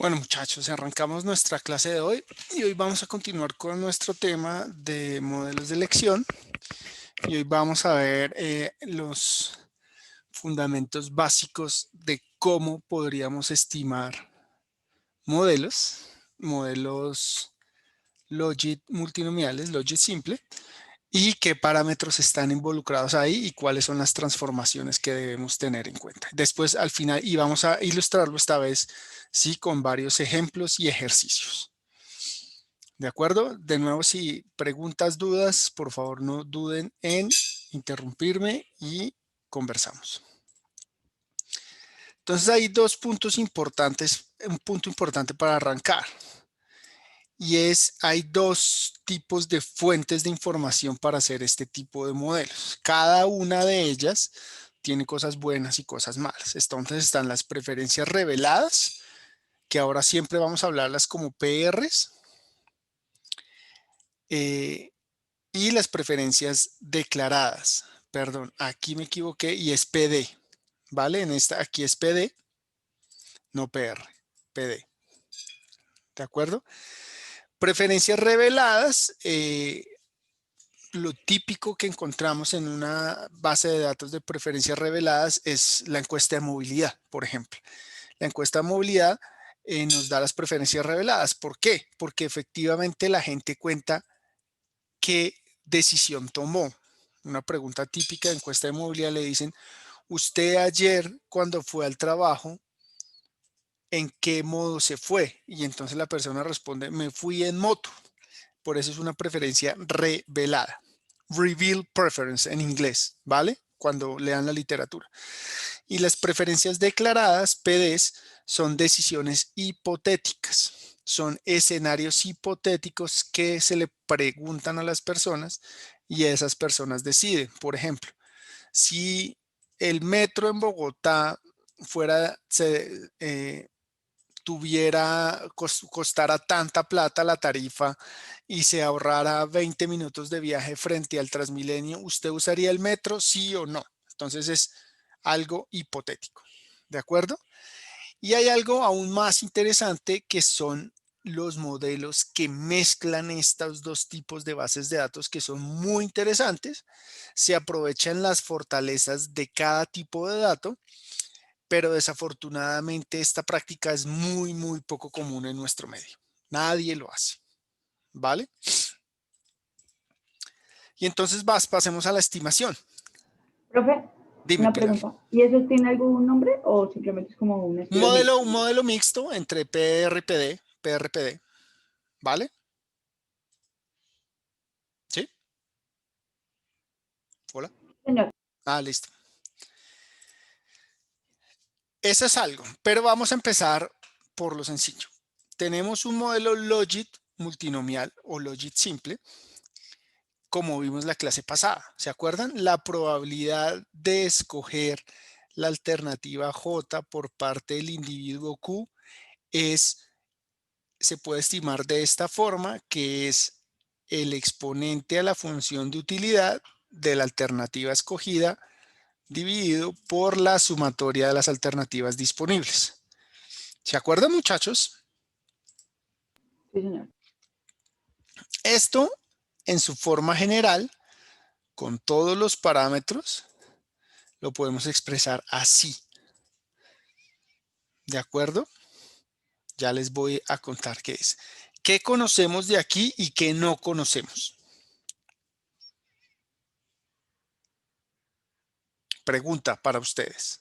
Bueno, muchachos, arrancamos nuestra clase de hoy y hoy vamos a continuar con nuestro tema de modelos de elección y hoy vamos a ver los fundamentos básicos de cómo podríamos estimar modelos logit multinomiales, logit simple, y qué parámetros están involucrados ahí y cuáles son las transformaciones que debemos tener en cuenta. Después, al final, y vamos a ilustrarlo esta vez, sí, con varios ejemplos y ejercicios. ¿De acuerdo? De nuevo, si preguntas, dudas, por favor no duden en interrumpirme y conversamos. Entonces hay dos puntos importantes, un punto importante para arrancar. Y hay dos tipos de fuentes de información para hacer este tipo de modelos. Cada una de ellas tiene cosas buenas y cosas malas. Entonces están las preferencias reveladas, que ahora siempre vamos a hablarlas como PRs, y las preferencias declaradas. Perdón, aquí me equivoqué y es PD, ¿vale? En esta, aquí es PD, no PR, PD. ¿De acuerdo? Preferencias reveladas, lo típico que encontramos en una base de datos de preferencias reveladas es la encuesta de movilidad, por ejemplo. La encuesta de movilidad nos da las preferencias reveladas. ¿Por qué? Porque efectivamente la gente cuenta qué decisión tomó. Una pregunta típica de encuesta de movilidad le dicen, usted ayer cuando fue al trabajo, ¿en qué modo se fue? Y entonces la persona responde, me fui en moto. Por eso es una preferencia revelada. Reveal preference en inglés, ¿vale? Cuando lean la literatura. Y las preferencias declaradas, PDs, son decisiones hipotéticas. Son escenarios hipotéticos que se le preguntan a las personas y esas personas deciden. Por ejemplo, si el metro en Bogotá costara tanta plata la tarifa y se ahorrara 20 minutos de viaje frente al Transmilenio, ¿usted usaría el metro, sí o no? Entonces es algo hipotético, ¿de acuerdo? Y hay algo aún más interesante que son los modelos que mezclan estos dos tipos de bases de datos que son muy interesantes. Se aprovechan las fortalezas de cada tipo de dato, pero desafortunadamente esta práctica es muy poco común en nuestro medio. Nadie lo hace, ¿vale? Y entonces pasemos a la estimación. Profe, Dime, una Pilar. pregunta. ¿Y eso tiene algún nombre o simplemente es como un estilo mixto? Un modelo mixto entre PR y PD, PRPD, ¿vale? ¿Sí? Hola. Señor, Ah, listo. Eso es algo, pero vamos a empezar por lo sencillo. Tenemos un modelo logit multinomial o logit simple, como vimos la clase pasada. ¿Se acuerdan? La probabilidad de escoger la alternativa J por parte del individuo Q se puede estimar de esta forma, que es el exponente a la función de utilidad de la alternativa escogida dividido por la sumatoria de las alternativas disponibles. ¿Se acuerdan, muchachos? sí, señor. Esto, en su forma general, con todos los parámetros, lo podemos expresar así. ¿De acuerdo? Ya les voy a contar qué es. ¿Qué conocemos de aquí y qué no conocemos? Pregunta para ustedes.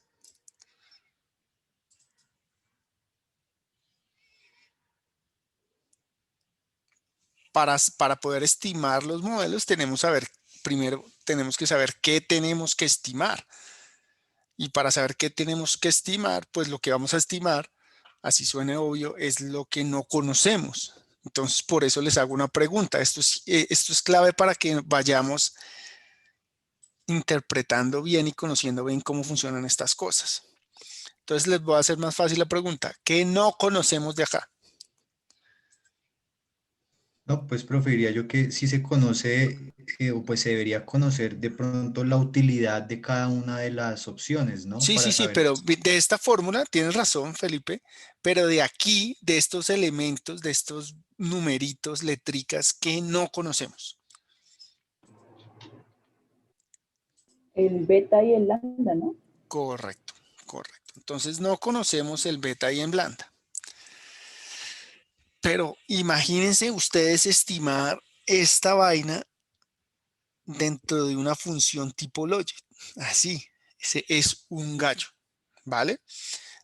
Para poder estimar los modelos, primero tenemos que saber qué tenemos que estimar. Y para saber qué tenemos que estimar, pues lo que vamos a estimar, así suene obvio, es lo que no conocemos. Entonces, por eso les hago una pregunta. Esto es clave para que vayamos interpretando bien y conociendo bien cómo funcionan estas cosas. Entonces, les voy a hacer más fácil la pregunta. ¿Qué no conocemos de acá? No, pues preferiría yo que si se conoce, o pues se debería conocer de pronto la utilidad de cada una de las opciones, ¿no? Sí, sí, Para sí, saber. pero de esta fórmula, tienes razón, Felipe, pero de aquí, de estos elementos, de estos numeritos, letricas que no conocemos. El beta y el lambda, ¿no? Correcto, correcto. Entonces no conocemos el beta y en blanda. Pero imagínense ustedes estimar esta vaina dentro de una función tipo logic. Así, ese es un gallo, ¿vale?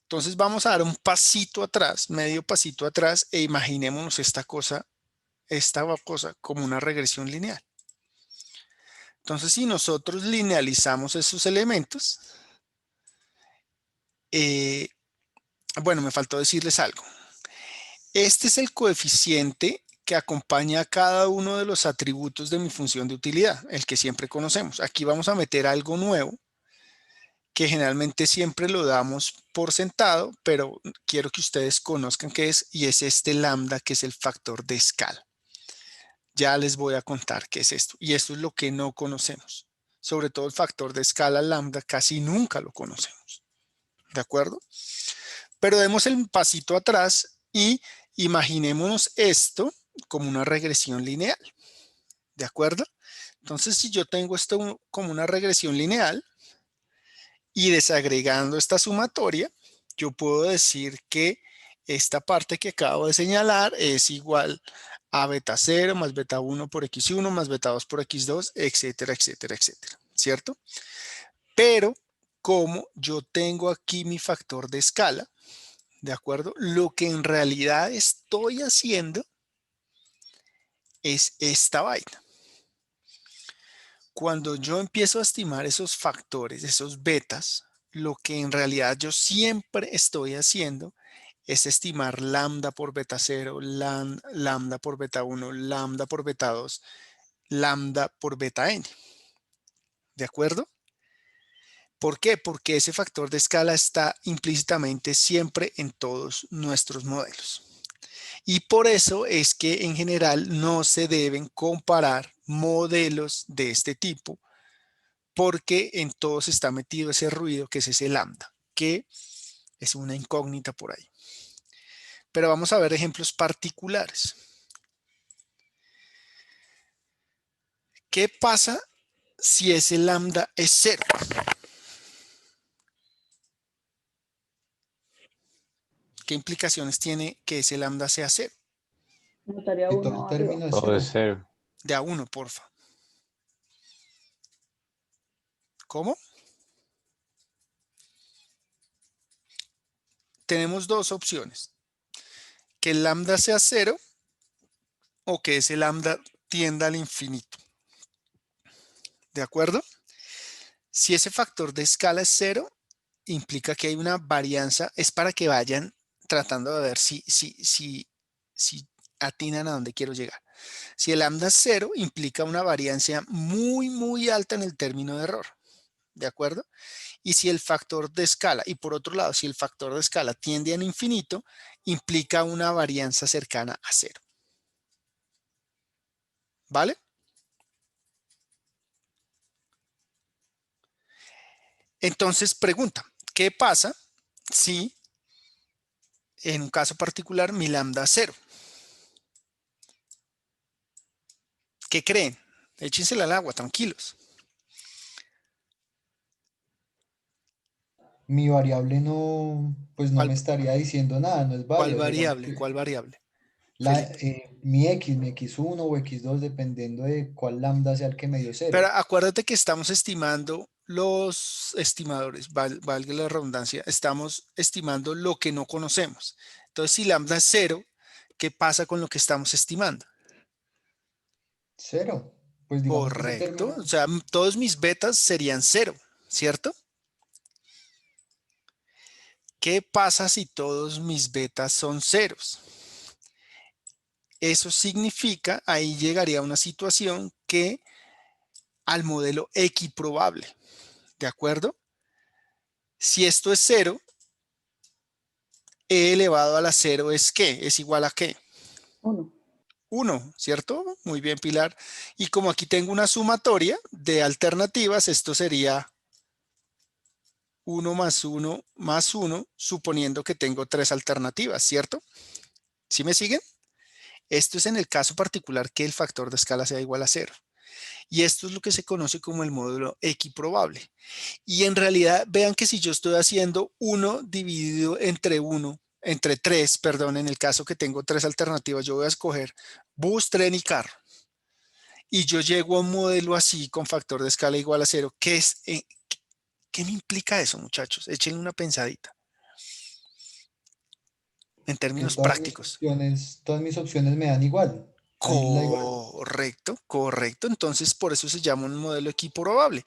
Entonces vamos a dar un pasito atrás, medio pasito atrás, e imaginémonos esta cosa como una regresión lineal. Entonces, si nosotros linealizamos esos elementos, bueno, me faltó decirles algo. Este es el coeficiente que acompaña a cada uno de los atributos de mi función de utilidad, el que siempre conocemos. Aquí vamos a meter algo nuevo que generalmente siempre lo damos por sentado, pero quiero que ustedes conozcan qué es, y es este lambda, que es el factor de escala. Ya les voy a contar qué es esto, y esto es lo que no conocemos. Sobre todo el factor de escala lambda, casi nunca lo conocemos. ¿De acuerdo? Pero demos el pasito atrás y imaginémonos esto como una regresión lineal. ¿De acuerdo? Entonces, si yo tengo esto como una regresión lineal y desagregando esta sumatoria, yo puedo decir que esta parte que acabo de señalar es igual a beta 0 más beta 1 por x1 más beta 2 por x2, etcétera, etcétera, etcétera. ¿Cierto? Pero como yo tengo aquí mi factor de escala, ¿de acuerdo? Lo que en realidad estoy haciendo es esta vaina. Cuando yo empiezo a estimar esos factores, esos betas, lo que en realidad yo siempre estoy haciendo es estimar lambda por beta 0, lambda por beta 1, lambda por beta 2, lambda por beta n. ¿De acuerdo? ¿Por qué? Porque ese factor de escala está implícitamente siempre en todos nuestros modelos. Y por eso es que en general no se deben comparar modelos de este tipo, porque en todos está metido ese ruido que es ese lambda, que es una incógnita por ahí. Pero vamos a ver ejemplos particulares. ¿Qué pasa si ese lambda es 0? ¿Qué implicaciones tiene que ese lambda sea 0? Notaría Y todo el uno arriba. término es Todo es cero. cero. De a 1, porfa. ¿Cómo? Tenemos dos opciones. Que el lambda sea 0 o que ese lambda tienda al infinito. ¿De acuerdo? Si ese factor de escala es 0, implica que hay una varianza. Es para que vayan tratando de ver si atinan a dónde quiero llegar. Si el lambda es 0, implica una variancia muy, muy alta en el término de error. ¿De acuerdo? Y si el factor de escala, y por otro lado, si el factor de escala tiende a infinito, implica una varianza cercana a 0. ¿Vale? Entonces pregunta, ¿qué pasa si en un caso particular mi lambda es 0? ¿Qué creen? Échensela al agua, tranquilos. Mi variable no, pues no ¿Cuál, me estaría diciendo nada, no es cuál válida. Digamos variable? que ¿Cuál variable? la, Felipe. mi x1 o x2, dependiendo de cuál lambda sea el que me dio Pero cero. acuérdate que estamos estimando los estimadores, valga la redundancia, estamos estimando lo que no conocemos. Entonces, si lambda es 0, ¿qué pasa con lo que estamos estimando? Cero. Pues digamos que ese Correcto. O término, sea, todos mis betas serían 0, ¿cierto? ¿Qué pasa si todos mis betas son ceros? Eso significa, ahí llegaría a una situación que al modelo equiprobable, ¿de acuerdo? Si esto es 0, e elevado a la 0 es ¿qué? Es igual a ¿qué? 1. 1, ¿cierto? Muy bien, Pilar. Y como aquí tengo una sumatoria de alternativas, esto sería 1 más 1 más 1, suponiendo que tengo 3 alternativas, ¿cierto? ¿Sí me siguen? Esto es en el caso particular que el factor de escala sea igual a 0. Y esto es lo que se conoce como el módulo equiprobable. Y en realidad, vean que si yo estoy haciendo 1 dividido entre 1, entre 3, perdón, en el caso que tengo 3 alternativas, yo voy a escoger bus, tren y carro. Y yo llego a un modelo así con factor de escala igual a 0. ¿Qué me implica eso, muchachos? Échenle una pensadita en Que términos prácticos. todas mis opciones me dan igual. Ahí la igual. Correcto, correcto. Entonces, por eso se llama un modelo equiprobable.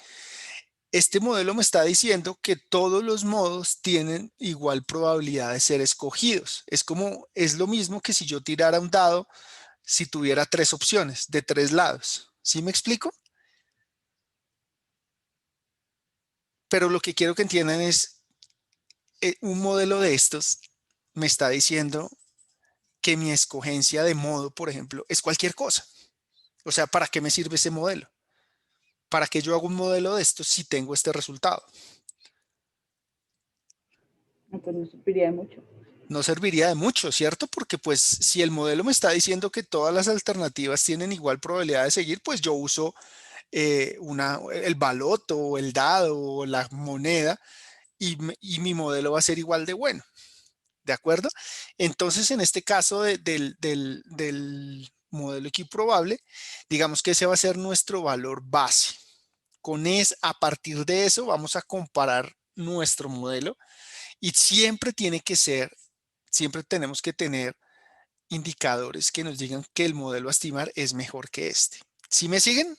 Este modelo me está diciendo que todos los modos tienen igual probabilidad de ser escogidos. Es lo mismo que si yo tirara un dado, si tuviera 3 opciones de 3 lados. ¿Sí me explico? Pero lo que quiero que entiendan es, un modelo de estos me está diciendo que mi escogencia de modo, por ejemplo, es cualquier cosa. O sea, ¿para qué me sirve ese modelo? ¿Para qué yo hago un modelo de estos si tengo este resultado? Entonces no serviría de mucho. No serviría de mucho, ¿cierto? Porque pues si el modelo me está diciendo que todas las alternativas tienen igual probabilidad de seguir, pues yo uso el baloto o el dado o la moneda y mi modelo va a ser igual de bueno, ¿de acuerdo? Entonces, en este caso del modelo equiprobable, digamos que ese va a ser nuestro valor base. A partir de eso vamos a comparar nuestro modelo y siempre tenemos que tener indicadores que nos digan que el modelo a estimar es mejor que este. ¿Sí me siguen?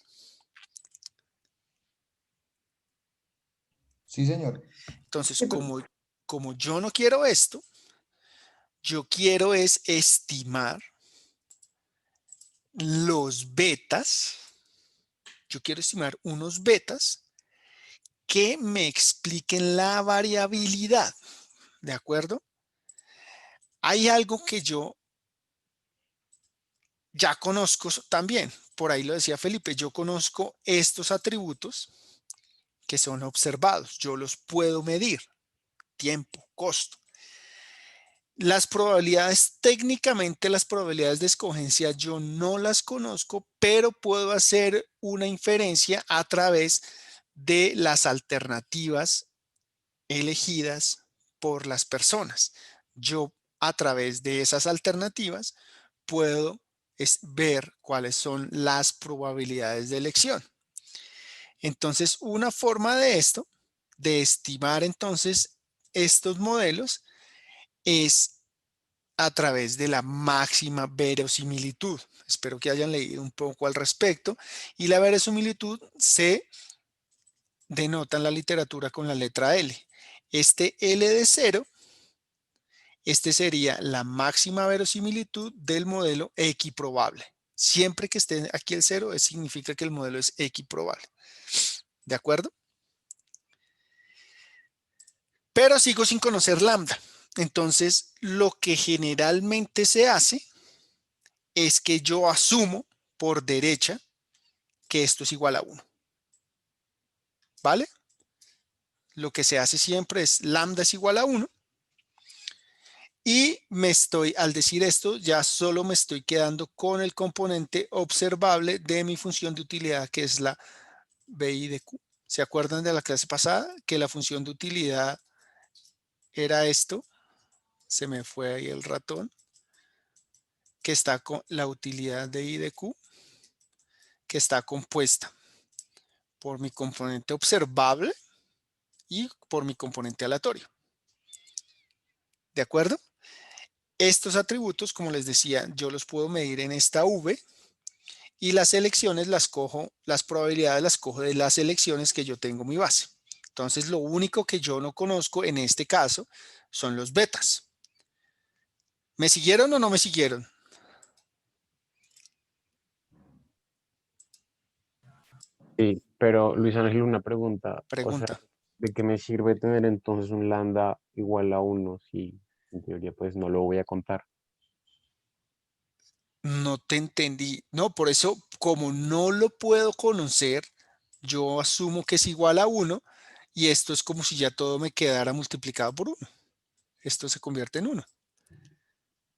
Sí, señor. Entonces, Sí, pero como yo no quiero esto, yo quiero es estimar los betas. Yo quiero estimar unos betas que me expliquen la variabilidad, ¿de acuerdo? Hay algo que yo ya conozco también, por ahí lo decía Felipe, yo conozco estos atributos que son observados, yo los puedo medir, tiempo, costo. Las probabilidades, técnicamente las probabilidades de escogencia yo no las conozco, pero puedo hacer una inferencia a través de las alternativas elegidas por las personas. Yo a través de esas alternativas puedo ver cuáles son las probabilidades de elección. Entonces, una forma de esto, de estimar entonces estos modelos, es a través de la máxima verosimilitud. Espero que hayan leído un poco al respecto. Y la verosimilitud se denota en la literatura con la letra L. Este L de 0, este sería la máxima verosimilitud del modelo equiprobable. Siempre que esté aquí el 0, significa que el modelo es equiprobable. ¿De acuerdo? Pero sigo sin conocer lambda. Entonces, lo que generalmente se hace es que yo asumo por derecha que esto es igual a 1. ¿Vale? Lo que se hace siempre es lambda es igual a 1. Y al decir esto, ya solo me estoy quedando con el componente observable de mi función de utilidad, que es la BI de Q. ¿Se acuerdan de la clase pasada? Que la función de utilidad era esto. Se me fue ahí el ratón. Que está con la utilidad de I de Q, que está compuesta por mi componente observable y por mi componente aleatorio. ¿De acuerdo? Estos atributos, como les decía, yo los puedo medir en esta V y las elecciones las probabilidades las cojo de las elecciones que yo tengo en mi base. Entonces, lo único que yo no conozco en este caso son los betas. ¿Me siguieron o no me siguieron? Sí, pero Luis Ángel, una pregunta. O sea, Pregunta. ¿de qué me sirve tener entonces un lambda igual a 1 si en teoría pues no lo voy a contar? No te entendí. No, por eso, como no lo puedo conocer, yo asumo que es igual a 1 y esto es como si ya todo me quedara multiplicado por 1. Esto se convierte en 1.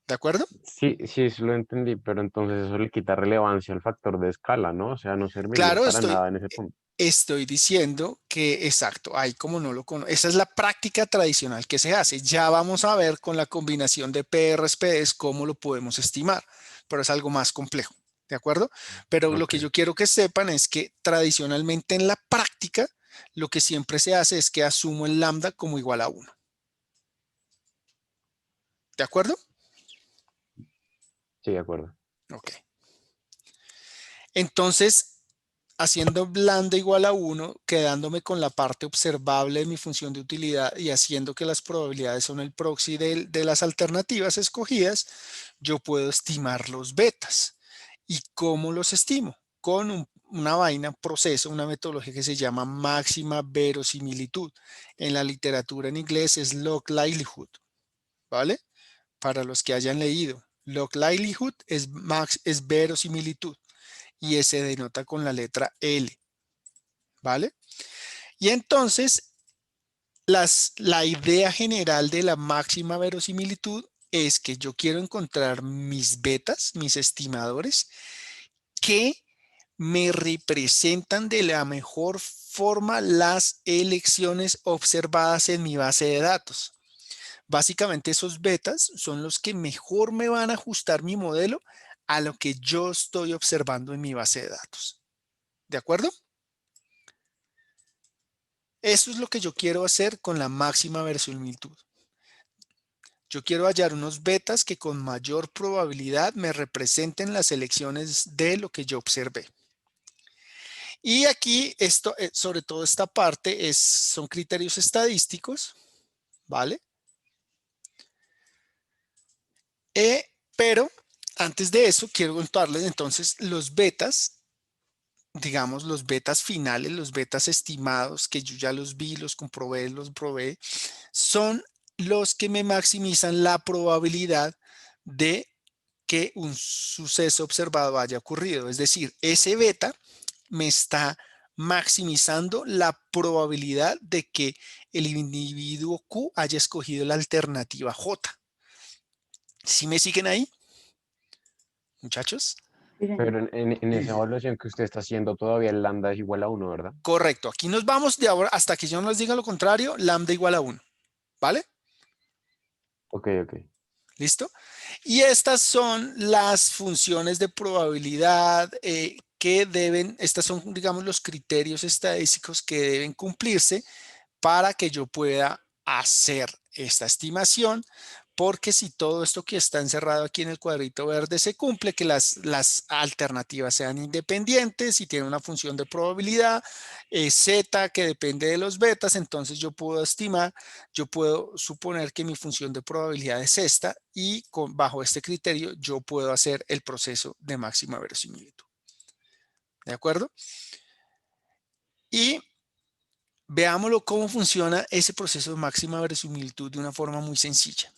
¿De acuerdo? Sí, sí, eso lo entendí, pero entonces eso le quita relevancia al factor de escala, ¿no? O sea, no serviría Claro, para nada en ese punto. estoy diciendo que, exacto, ahí como no lo conozco, esa es la práctica tradicional que se hace. Ya vamos a ver con la combinación de PRs, PDs cómo lo podemos estimar, pero es algo más complejo, ¿de acuerdo? Pero lo Ok, que yo quiero que sepan es que tradicionalmente en la práctica, lo que siempre se hace es que asumo el lambda como igual a 1, ¿de acuerdo? sí, de acuerdo. Ok. Entonces, haciendo lambda igual a 1, quedándome con la parte observable de mi función de utilidad y haciendo que las probabilidades son el proxy de las alternativas escogidas, yo puedo estimar los betas. ¿Y cómo los estimo? Con una vaina, proceso, una metodología que se llama máxima verosimilitud. En la literatura en inglés es log likelihood, ¿vale? Para los que hayan leído, log likelihood es verosimilitud y se denota con la letra L. ¿Vale? Y entonces, la idea general de la máxima verosimilitud es que yo quiero encontrar mis betas, mis estimadores, que me representan de la mejor forma las elecciones observadas en mi base de datos. Básicamente esos betas son los que mejor me van a ajustar mi modelo a lo que yo estoy observando en mi base de datos. ¿De acuerdo? Eso es lo que yo quiero hacer con la máxima verosimilitud. Yo quiero hallar unos betas que con mayor probabilidad me representen las elecciones de lo que yo observé. Y aquí, esto, sobre todo esta parte, son criterios estadísticos, ¿vale? Pero antes de eso, quiero contarles entonces los betas, digamos, los betas finales, los betas estimados, que yo ya los vi, los comprobé, los probé, son los que me maximizan la probabilidad de que un suceso observado haya ocurrido. Es decir, ese beta me está maximizando la probabilidad de que el individuo Q haya escogido la alternativa J. ¿Sí me siguen ahí, muchachos? Sí, señor. Pero en Sí, esa evaluación que usted está haciendo todavía el lambda es igual a 1, ¿verdad? Correcto. Aquí nos vamos de ahora hasta que yo no les diga lo contrario, lambda igual a 1. ¿Vale? Ok, ok. ¿Listo? Y estas son las funciones de probabilidad que deben, estas son, digamos, los criterios estadísticos que deben cumplirse para que yo pueda hacer esta estimación, porque si todo esto que está encerrado aquí en el cuadrito verde se cumple, que las alternativas sean independientes y tienen una función de probabilidad z que depende de los betas, entonces yo puedo estimar, yo puedo suponer que mi función de probabilidad es esta y bajo este criterio yo puedo hacer el proceso de máxima verosimilitud. ¿De acuerdo? Y veámoslo cómo funciona ese proceso de máxima verosimilitud de una forma muy sencilla.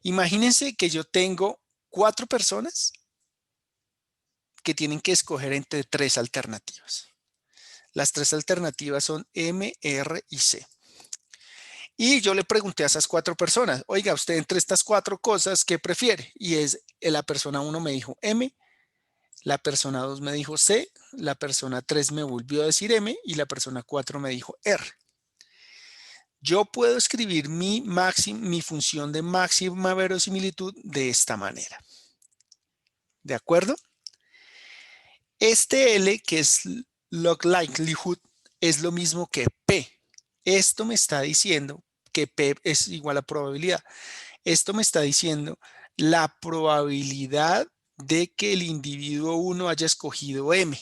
Imagínense que yo tengo 4 personas que tienen que escoger entre 3 alternativas. Las 3 alternativas son M, R y C. Y yo le pregunté a esas 4 personas, oiga, usted entre estas 4 cosas, ¿qué prefiere? Y la persona 1 me dijo M, la persona 2 me dijo C, la persona 3 me volvió a decir M y la persona 4 me dijo R. Yo puedo escribir mi función de máxima verosimilitud de esta manera. ¿De acuerdo? Este L, que es log likelihood, es lo mismo que P. Esto me está diciendo que P es igual a probabilidad. Esto me está diciendo la probabilidad de que el individuo 1 haya escogido M.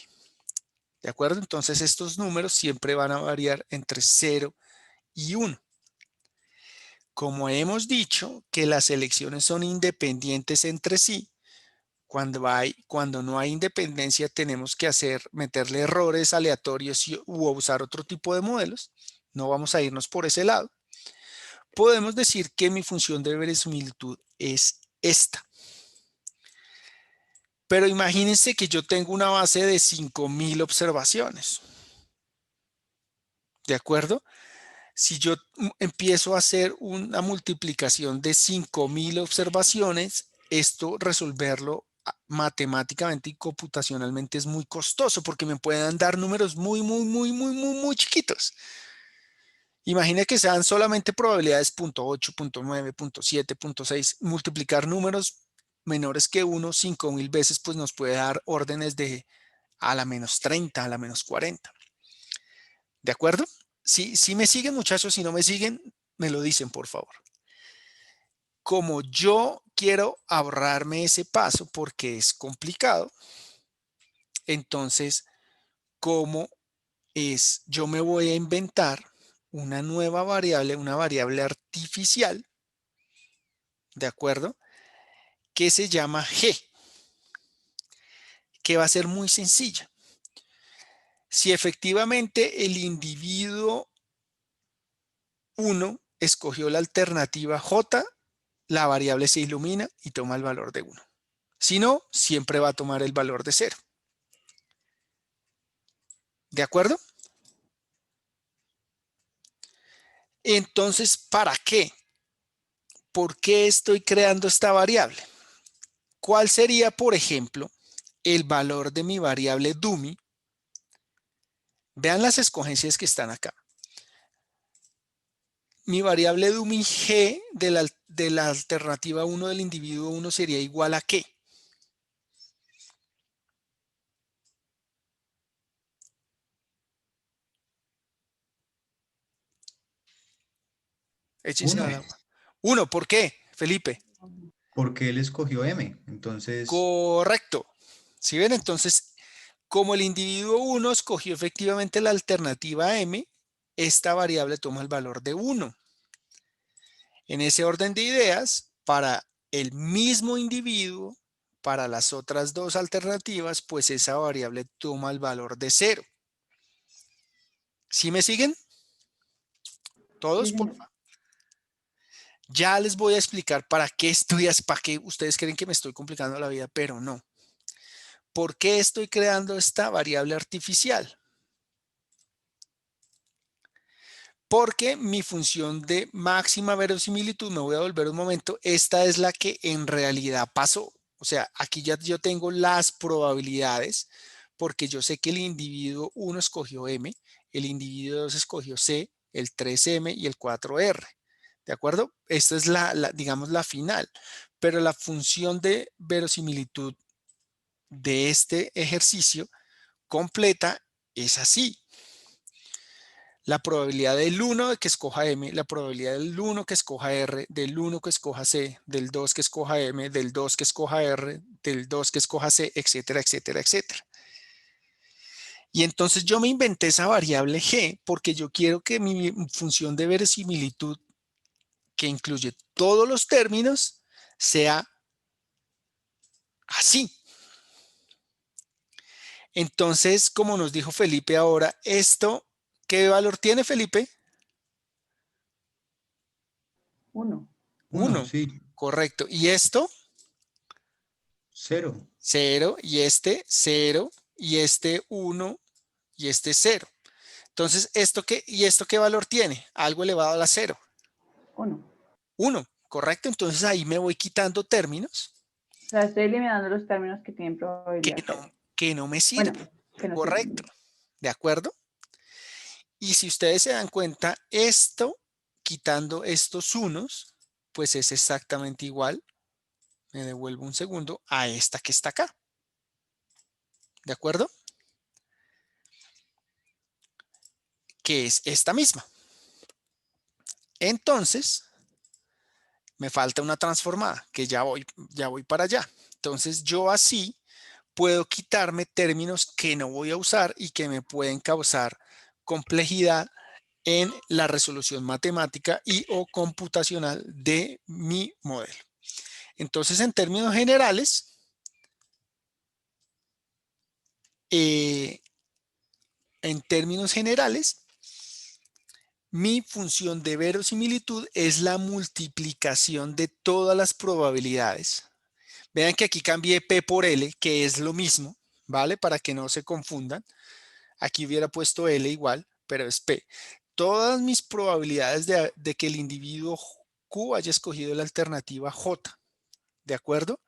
¿De acuerdo? Entonces estos números siempre van a variar entre 0 y 1. Como hemos dicho que las elecciones son independientes entre sí, cuando no hay independencia tenemos que meterle errores aleatorios u usar otro tipo de modelos. No vamos a irnos por ese lado. Podemos decir que mi función de verosimilitud es esta. Pero imagínense que yo tengo una base de 5.000 observaciones. ¿De acuerdo? Si yo empiezo a hacer una multiplicación de 5.000 observaciones, esto resolverlo matemáticamente y computacionalmente es muy costoso porque me pueden dar números muy chiquitos. Imagina que sean solamente probabilidades 0.8, 0.9, 0.7, 0.6. Multiplicar números menores que 1 5.000 veces, pues nos puede dar órdenes de a la menos 30, a la menos 40. ¿De acuerdo? Si me siguen, muchachos, si no me siguen, me lo dicen, por favor. Como yo quiero ahorrarme ese paso porque es complicado, entonces, ¿cómo es? Yo me voy a inventar una nueva variable, una variable artificial, ¿de acuerdo? Que se llama G, que va a ser muy sencilla. Si efectivamente el individuo 1 escogió la alternativa J, la variable se ilumina y toma el valor de 1. Si no, siempre va a tomar el valor de 0. ¿De acuerdo? Entonces, ¿para qué? ¿Por qué estoy creando esta variable? ¿Cuál sería, por ejemplo, el valor de mi variable dummy? Vean las escogencias que están acá. Mi variable dummy G de la alternativa 1 del individuo 1 sería igual a ¿qué? Échense al 1, agua. 1, ¿por qué, Felipe? porque él escogió M. Entonces, Correcto. ¿Sí ven? Entonces, como el individuo 1 escogió efectivamente la alternativa M, esta variable toma el valor de 1. En ese orden de ideas, para el mismo individuo, para las otras dos alternativas, pues esa variable toma el valor de 0. ¿Sí me siguen? Sí, ¿Todos? Por señor. favor. Ya les voy a explicar para qué estudias, para qué ustedes creen que me estoy complicando la vida, pero no. ¿Por qué estoy creando esta variable artificial? Porque mi función de máxima verosimilitud, me voy a volver un momento, esta es la que en realidad pasó. O sea, aquí ya yo tengo las probabilidades porque yo sé que el individuo 1 escogió M, el individuo 2 escogió C, el 3M y el 4R. ¿De acuerdo? Esta es digamos, la final. Pero la función de verosimilitud de este ejercicio completa es así. La probabilidad del 1 de que escoja M, la probabilidad del 1 que escoja R, del 1 que escoja C, del 2 que escoja M, del 2 que escoja R, del 2 que escoja C, etcétera, etcétera, etcétera. Y entonces yo me inventé esa variable G porque yo quiero que mi función de verosimilitud, que incluye todos los términos, sea así. Entonces, como nos dijo Felipe ahora, esto, ¿qué valor tiene, Felipe? 1. 1, 1, sí, correcto. ¿Y esto? 0. 0, y este 0, y este 1, y este 0. Entonces, ¿y esto qué valor tiene? Algo elevado a la 0. 1. 1, correcto. Entonces ahí me voy quitando términos O sea, estoy eliminando los términos que tienen que probabilidad 0. que no me Bueno, sirven. que no Correcto. sirven. ¿De acuerdo? Y si ustedes se dan cuenta, esto, quitando estos unos, pues es exactamente igual, me devuelvo un segundo, a esta que está acá. ¿De acuerdo? Que es esta misma. Entonces, me falta una transformada, que ya voy para allá. Entonces, yo así puedo quitarme términos que no voy a usar y que me pueden causar complejidad en la resolución matemática y o computacional de mi modelo. Entonces, eh, en términos generales, mi función de verosimilitud es la multiplicación de todas las probabilidades. Vean que aquí cambié P por L, que es lo mismo, ¿vale? Para que no se confundan. Aquí hubiera puesto L igual, pero es P. Todas mis probabilidades de que el individuo Q haya escogido la alternativa J, ¿de acuerdo?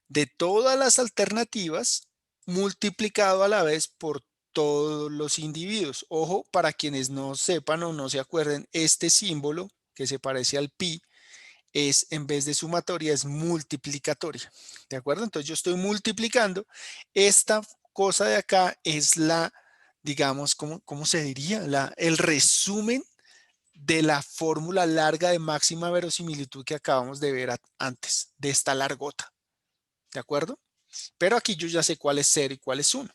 De todas las alternativas multiplicado a la vez por todos los individuos. Ojo, para quienes no sepan o no se acuerden, este símbolo que se parece al pi es, en vez de sumatoria, es multiplicatoria. ¿De acuerdo? Entonces yo estoy multiplicando. Esta cosa de acá es la, digamos, ¿cómo se diría? El resumen de la fórmula larga de máxima verosimilitud que acabamos de ver antes, de esta largota. ¿De acuerdo? Pero aquí yo ya sé cuál es 0 y cuál es 1.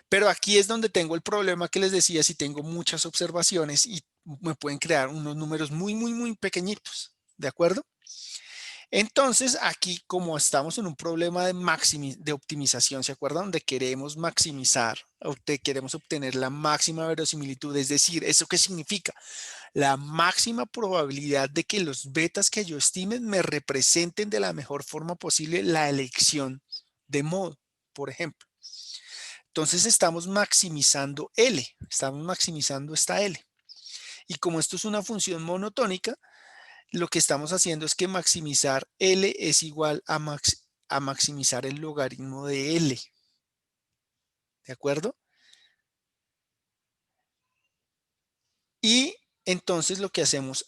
Pero aquí es donde tengo el problema que les decía, si tengo muchas observaciones y me pueden crear unos números muy pequeñitos. ¿De acuerdo? Entonces, aquí como estamos en un problema de optimización, ¿se acuerdan? Donde queremos maximizar, queremos obtener la máxima verosimilitud, es decir, ¿eso qué significa? La máxima probabilidad de que los betas que yo estime me representen de la mejor forma posible la elección de modo, por ejemplo. Entonces estamos maximizando L, estamos maximizando esta L. Y como esto es una función monotónica, lo que estamos haciendo es que maximizar L es igual a maximizar el logaritmo de L. ¿De acuerdo? Y entonces lo que hacemos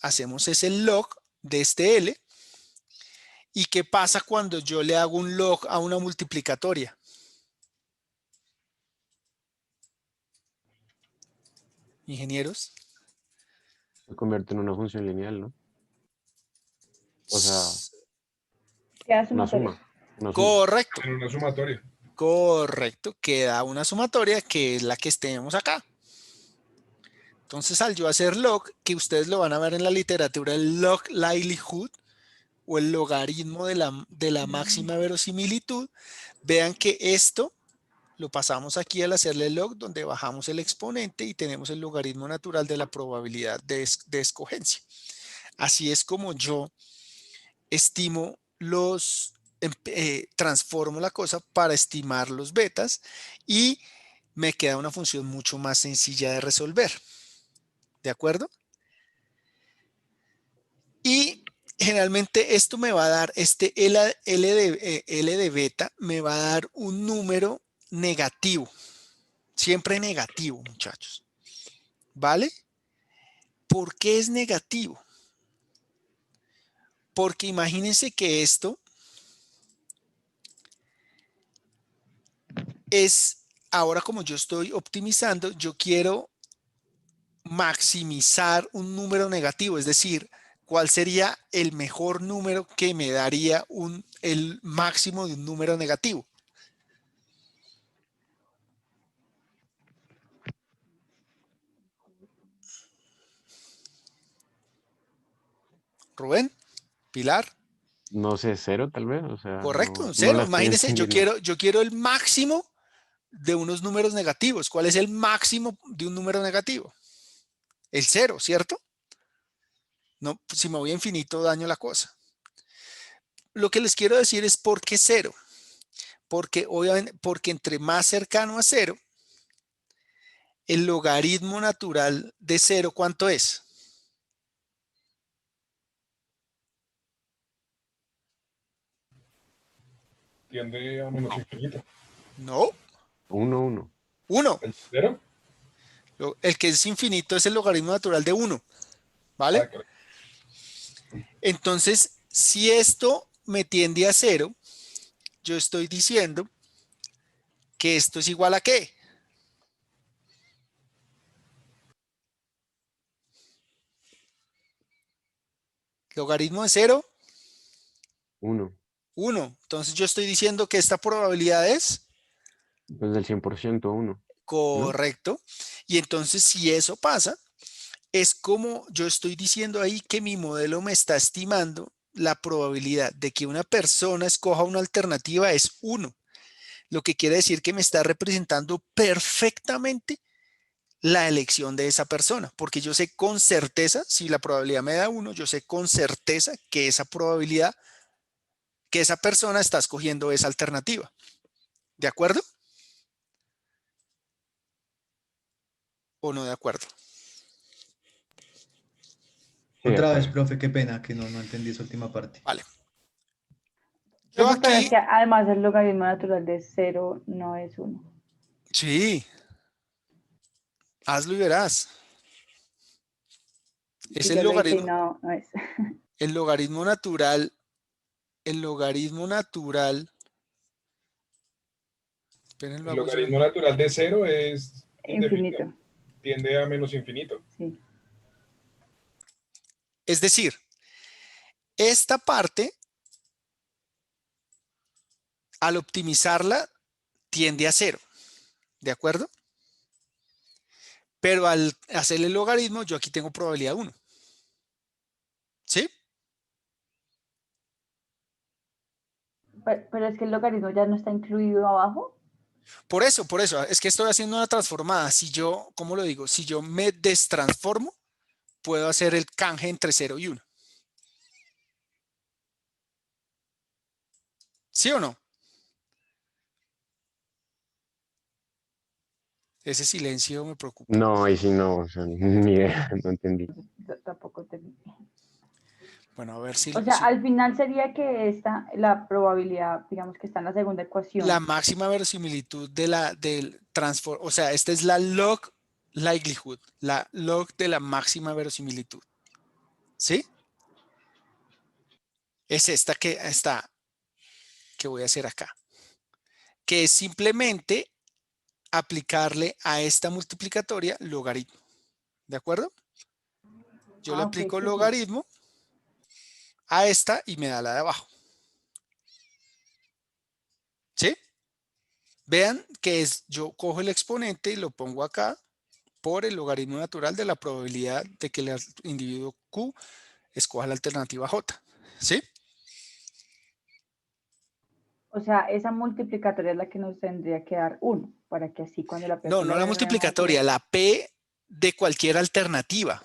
es el log de este L. ¿Y qué pasa cuando yo le hago un log a una multiplicatoria? Ingenieros. Se convierte en una función lineal, ¿no? O sea, Queda una sumatoria. suma. Una suma. Correcto. En una sumatoria. Correcto. Queda una sumatoria que es la que tenemos acá. Entonces, al yo hacer log, que ustedes lo van a ver en la literatura, el log likelihood o el logaritmo de la máxima verosimilitud, vean que esto lo pasamos aquí al hacerle log, donde bajamos el exponente y tenemos el logaritmo natural de la probabilidad de escogencia. Así es como yo estimo transformo la cosa para estimar los betas y me queda una función mucho más sencilla de resolver. ¿De acuerdo? Y generalmente esto me va a dar, L de beta me va a dar un número negativo. Siempre negativo, muchachos. ¿Vale? ¿Por qué es negativo? Porque imagínense que esto es, ahora como yo estoy optimizando, yo quiero maximizar un número negativo, es decir, ¿cuál sería el mejor número que me daría el máximo de un número negativo? Rubén, Pilar, No sé, cero tal vez. O sea, correcto, no, no cero. la estoy Imagínense, entendiendo. yo quiero el máximo de unos números negativos. ¿Cuál es el máximo de un número negativo? El cero, ¿cierto? No, si me voy a infinito daño la cosa. Lo que les quiero decir es por qué cero. Porque obviamente, porque entre más cercano a cero, el logaritmo natural de cero, ¿cuánto es? Tiende a menos infinito. No, 1, 1. 1. ¿El cero? El que es infinito es el logaritmo natural de 1. ¿Vale? Ah, correcto. Entonces, si esto me tiende a 0, yo estoy diciendo que esto es igual a ¿qué? Logaritmo de 0, 1. 1. Entonces yo estoy diciendo que esta probabilidad es Pues del 100%, 1. correcto. Y entonces si eso pasa, es como yo estoy diciendo ahí que mi modelo me está estimando la probabilidad de que una persona escoja una alternativa es 1. Lo que quiere decir que me está representando perfectamente la elección de esa persona, porque yo sé con certeza, si la probabilidad me da 1, yo sé con certeza que esa probabilidad, que esa persona está escogiendo esa alternativa. ¿De acuerdo? ¿O no de acuerdo? Sí, de Otra vez, acuerdo. profe, qué pena que no entendí esa última parte. Vale. Yo Profe, pero es aquí, que además el logaritmo natural de 0 no es 1. sí, hazlo y verás. Es Sí, yo lo hice y no es. el logaritmo natural, esperen, lo El hago yo. logaritmo natural de 0 es indefinito, Infinito, tiende a menos infinito. sí. Es decir, esta parte, al optimizarla, tiende a 0, ¿de acuerdo? Pero al hacer el logaritmo, yo aquí tengo probabilidad 1. ¿Sí? Pero es que el logaritmo ya no está incluido abajo. Por eso, es que estoy haciendo una transformada. Si yo, ¿cómo lo digo? Si yo me destransformo, puedo hacer el canje entre 0 y 1. ¿Sí o no? Ese silencio me preocupa. No, ahí sí no, o sea, ni idea, no entendí. Yo tampoco te... Bueno, a ver O sea, al final sería que la probabilidad, digamos que está en la segunda la ecuación. máxima verosimilitud del transform, o sea, esta es la log likelihood, la log de la máxima verosimilitud. ¿Sí? Es esta que voy a hacer acá, que es simplemente aplicarle a esta multiplicatoria logaritmo. ¿De acuerdo? Yo le Ah, ok, aplico sí, sí. logaritmo a esta y me da la de abajo. ¿Sí? Vean que yo cojo el exponente y lo pongo acá por el logaritmo natural de la probabilidad de que el individuo Q escoja la alternativa J. ¿Sí? O sea, esa multiplicatoria es la que nos tendría que dar 1, para que así cuando la No, no la multiplicatoria, la P de cualquier alternativa.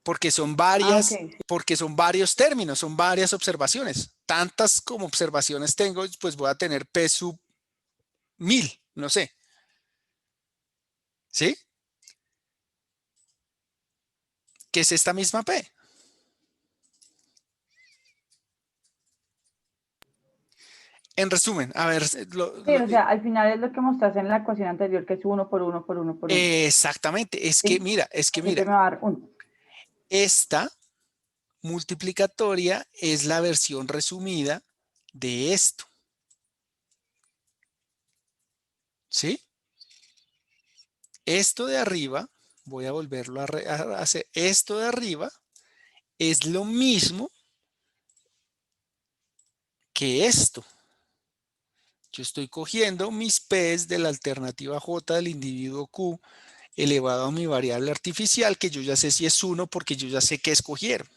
Porque son Ah, ok. porque son varios términos, son varias observaciones. Tantas como observaciones tengo, pues voy a tener P sub 1000, no sé. ¿Sí? ¿Qué es esta misma P? En resumen, a ver, Sí, o sea, al final es lo que mostraste en la ecuación anterior, que es 1 por 1 por 1 por 1. exactamente, ¿Sí? es que mira, Siempre me va a dar 1. esta multiplicatoria es la versión resumida de esto. ¿Sí? Esto de arriba, voy a volverlo a hacer, esto de arriba es lo mismo que esto. Yo estoy cogiendo mis P's de la alternativa J del individuo Q elevado a mi variable artificial, que yo ya sé si es 1 porque yo ya sé qué escogieron.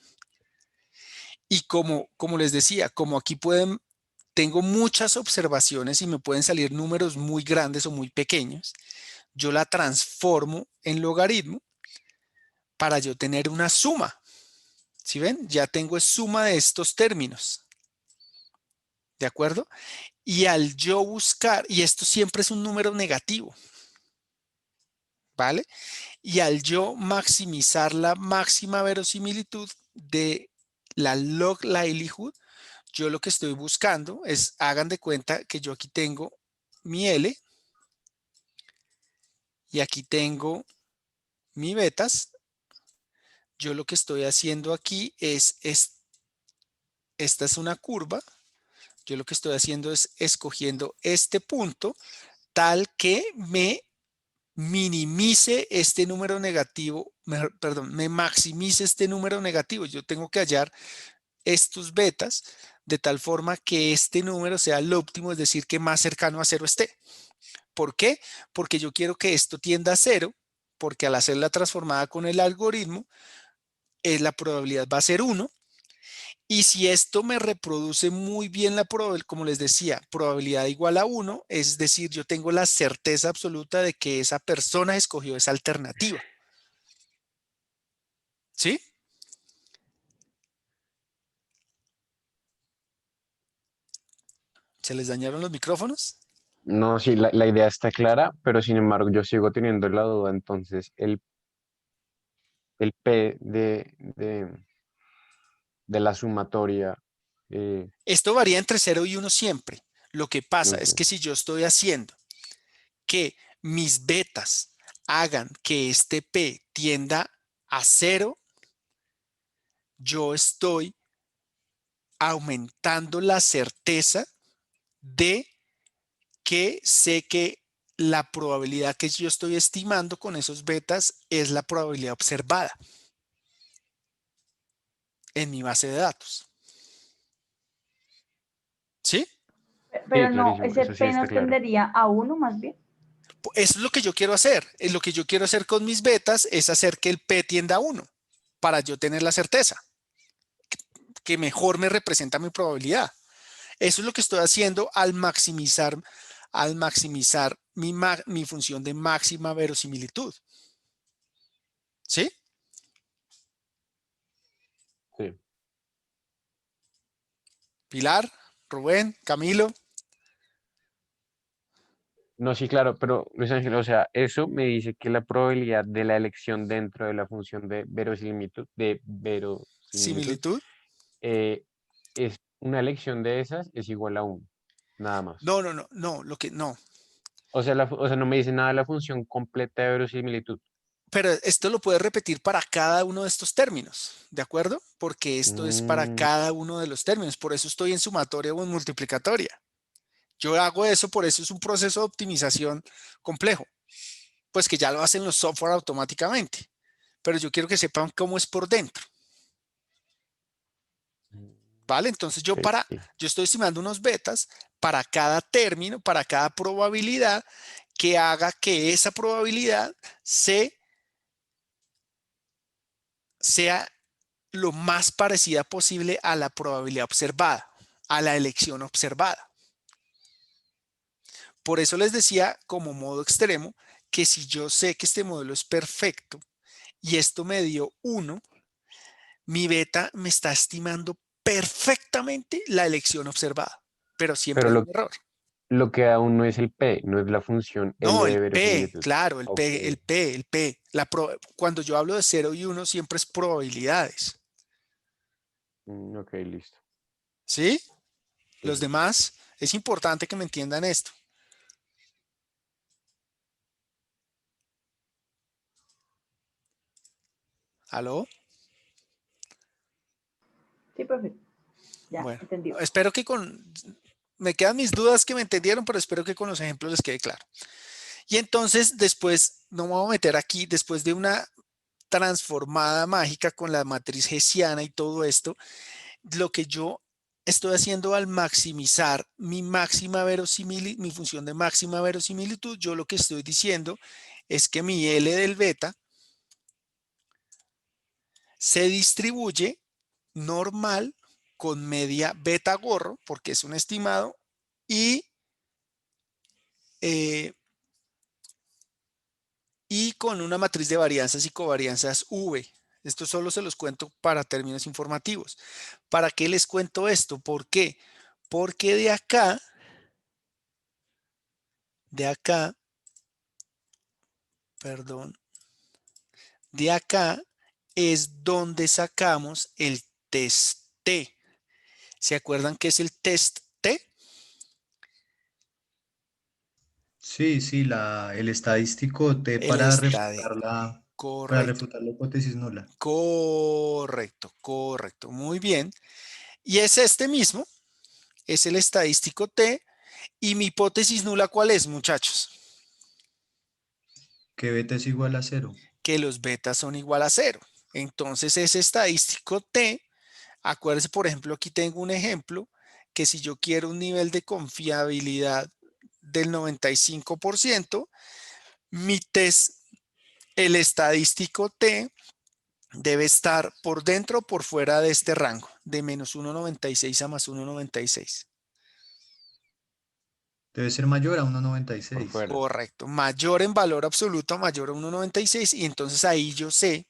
Y como les decía, como aquí tengo muchas observaciones y me pueden salir números muy grandes o muy pequeños, yo la transformo en logaritmo para yo tener una suma. ¿Sí ven? Ya tengo suma de estos términos. ¿De acuerdo? Y al yo buscar, y esto siempre es un número negativo, ¿vale? Y al yo maximizar la máxima verosimilitud de la log likelihood, yo lo que estoy buscando es, hagan de cuenta que yo aquí tengo mi L y aquí tengo mi betas. Yo lo que estoy haciendo aquí esta es una curva. Yo lo que estoy haciendo es escogiendo este punto tal que me minimice este número negativo, perdón, me maximice este número negativo. Yo tengo que hallar estos betas de tal forma que este número sea el óptimo, es decir, que más cercano a 0 esté. ¿Por qué? Porque yo quiero que esto tienda a 0, porque al hacer la transformada con el algoritmo, la probabilidad va a ser 1. Y si esto me reproduce muy bien la probabilidad, como les decía, probabilidad igual a 1, es decir, yo tengo la certeza absoluta de que esa persona escogió esa alternativa. ¿Sí? ¿Se les dañaron los micrófonos? No, sí, la idea está clara, pero sin embargo yo sigo teniendo la duda. Entonces, el P de la sumatoria, eh, Esto varía entre 0 y 1 siempre. Lo que pasa es ok, que si yo estoy haciendo que mis betas hagan que este P tienda a 0, yo estoy aumentando la certeza de que sé que la probabilidad que yo estoy estimando con esos betas es la probabilidad observada en mi base de datos. ¿Sí? Pero sí, no, clarísimo, ese eso sí P está nos claro. tendería a 1 más bien. Eso es lo que yo quiero hacer. Lo que yo quiero hacer con mis betas es hacer que el P tienda a 1 para yo tener la certeza que mejor me representa mi probabilidad. Eso es lo que estoy haciendo al maximizar mi función de máxima verosimilitud. ¿Sí? Sí. Pilar, Rubén, Camilo. No, sí, claro, pero Luis Ángel, o sea, eso me dice que la probabilidad de la elección dentro de la función de verosimilitud, Similitud. eh, es una elección de esas es igual a 1, nada más. No, no, no, no, lo que no. O sea, no me dice nada de la función completa de verosimilitud. Pero esto lo puedes repetir para cada uno de estos términos, ¿de acuerdo? Porque esto es para Mm, cada uno de los términos. Por eso estoy en sumatoria o en multiplicatoria. Yo hago eso, por eso es un proceso de optimización complejo, pues que ya lo hacen los software automáticamente. Pero yo quiero que sepan cómo es por dentro, ¿vale? Entonces ok, yo estoy estimando unos betas para cada término, para cada probabilidad que haga que esa probabilidad sea lo más parecida posible a la probabilidad observada, a la elección observada. Por eso les decía como modo extremo que si yo sé que este modelo es perfecto y esto me dio 1, mi beta me está estimando perfectamente la elección observada, pero siempre pero hay un error. lo que aún no es el P, no es la función L No, el de P, verosimilitud. claro, Ok, el P. Cuando yo hablo de 0 y 1 siempre es probabilidades, ok, listo. ¿sí? Sí, Los sí. demás, es importante que me entiendan esto. ¿Aló? Sí, profe. Ya, Bueno, entendido. espero que me quedan mis dudas que me entendieron, pero espero que con los ejemplos les quede claro. Y entonces después, no me voy a meter aquí, después de una transformada mágica con la matriz hessiana y todo esto, lo que yo estoy haciendo al maximizar mi función de máxima verosimilitud, yo lo que estoy diciendo es que mi L del beta se distribuye normal con media beta gorro, porque es un estimado, y, eh, y con una matriz de varianzas y covarianzas V. Esto solo se los cuento para términos informativos. ¿Para qué les cuento esto? ¿Por qué? Porque de acá, perdón, de acá es donde sacamos el test T. ¿Se acuerdan qué es el test T? Sí, sí, el estadístico T El estadio. para Correcto. refutar la hipótesis nula. Correcto, correcto. Muy bien. Y es este mismo, es el estadístico T. Y mi hipótesis nula, ¿cuál es, muchachos? Que beta es igual a 0. Que los betas son igual a 0. Entonces, ese estadístico T, acuérdense, por ejemplo, aquí tengo un ejemplo, que si yo quiero un nivel de confiabilidad del 95%, mi test, el estadístico T, debe estar por dentro o por fuera de este rango, de menos 1,96 a más 1,96. Debe ser mayor a Por 1,96. fuera. Correcto. Mayor en valor absoluto, mayor a 1,96. Y entonces ahí yo sé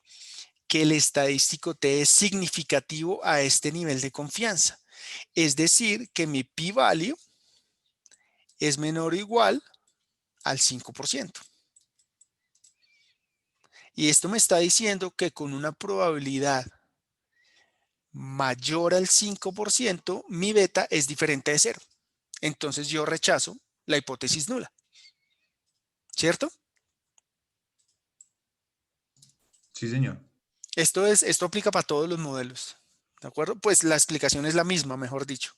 que el estadístico T es significativo a este nivel de confianza. Es decir, que mi p-value es menor o igual al 5%. Y esto me está diciendo que con una probabilidad mayor al 5%, mi beta es diferente de 0. Entonces yo rechazo la hipótesis nula. ¿Cierto? Sí, señor. Esto aplica para todos los modelos. ¿De acuerdo? Pues la explicación es la misma, mejor dicho.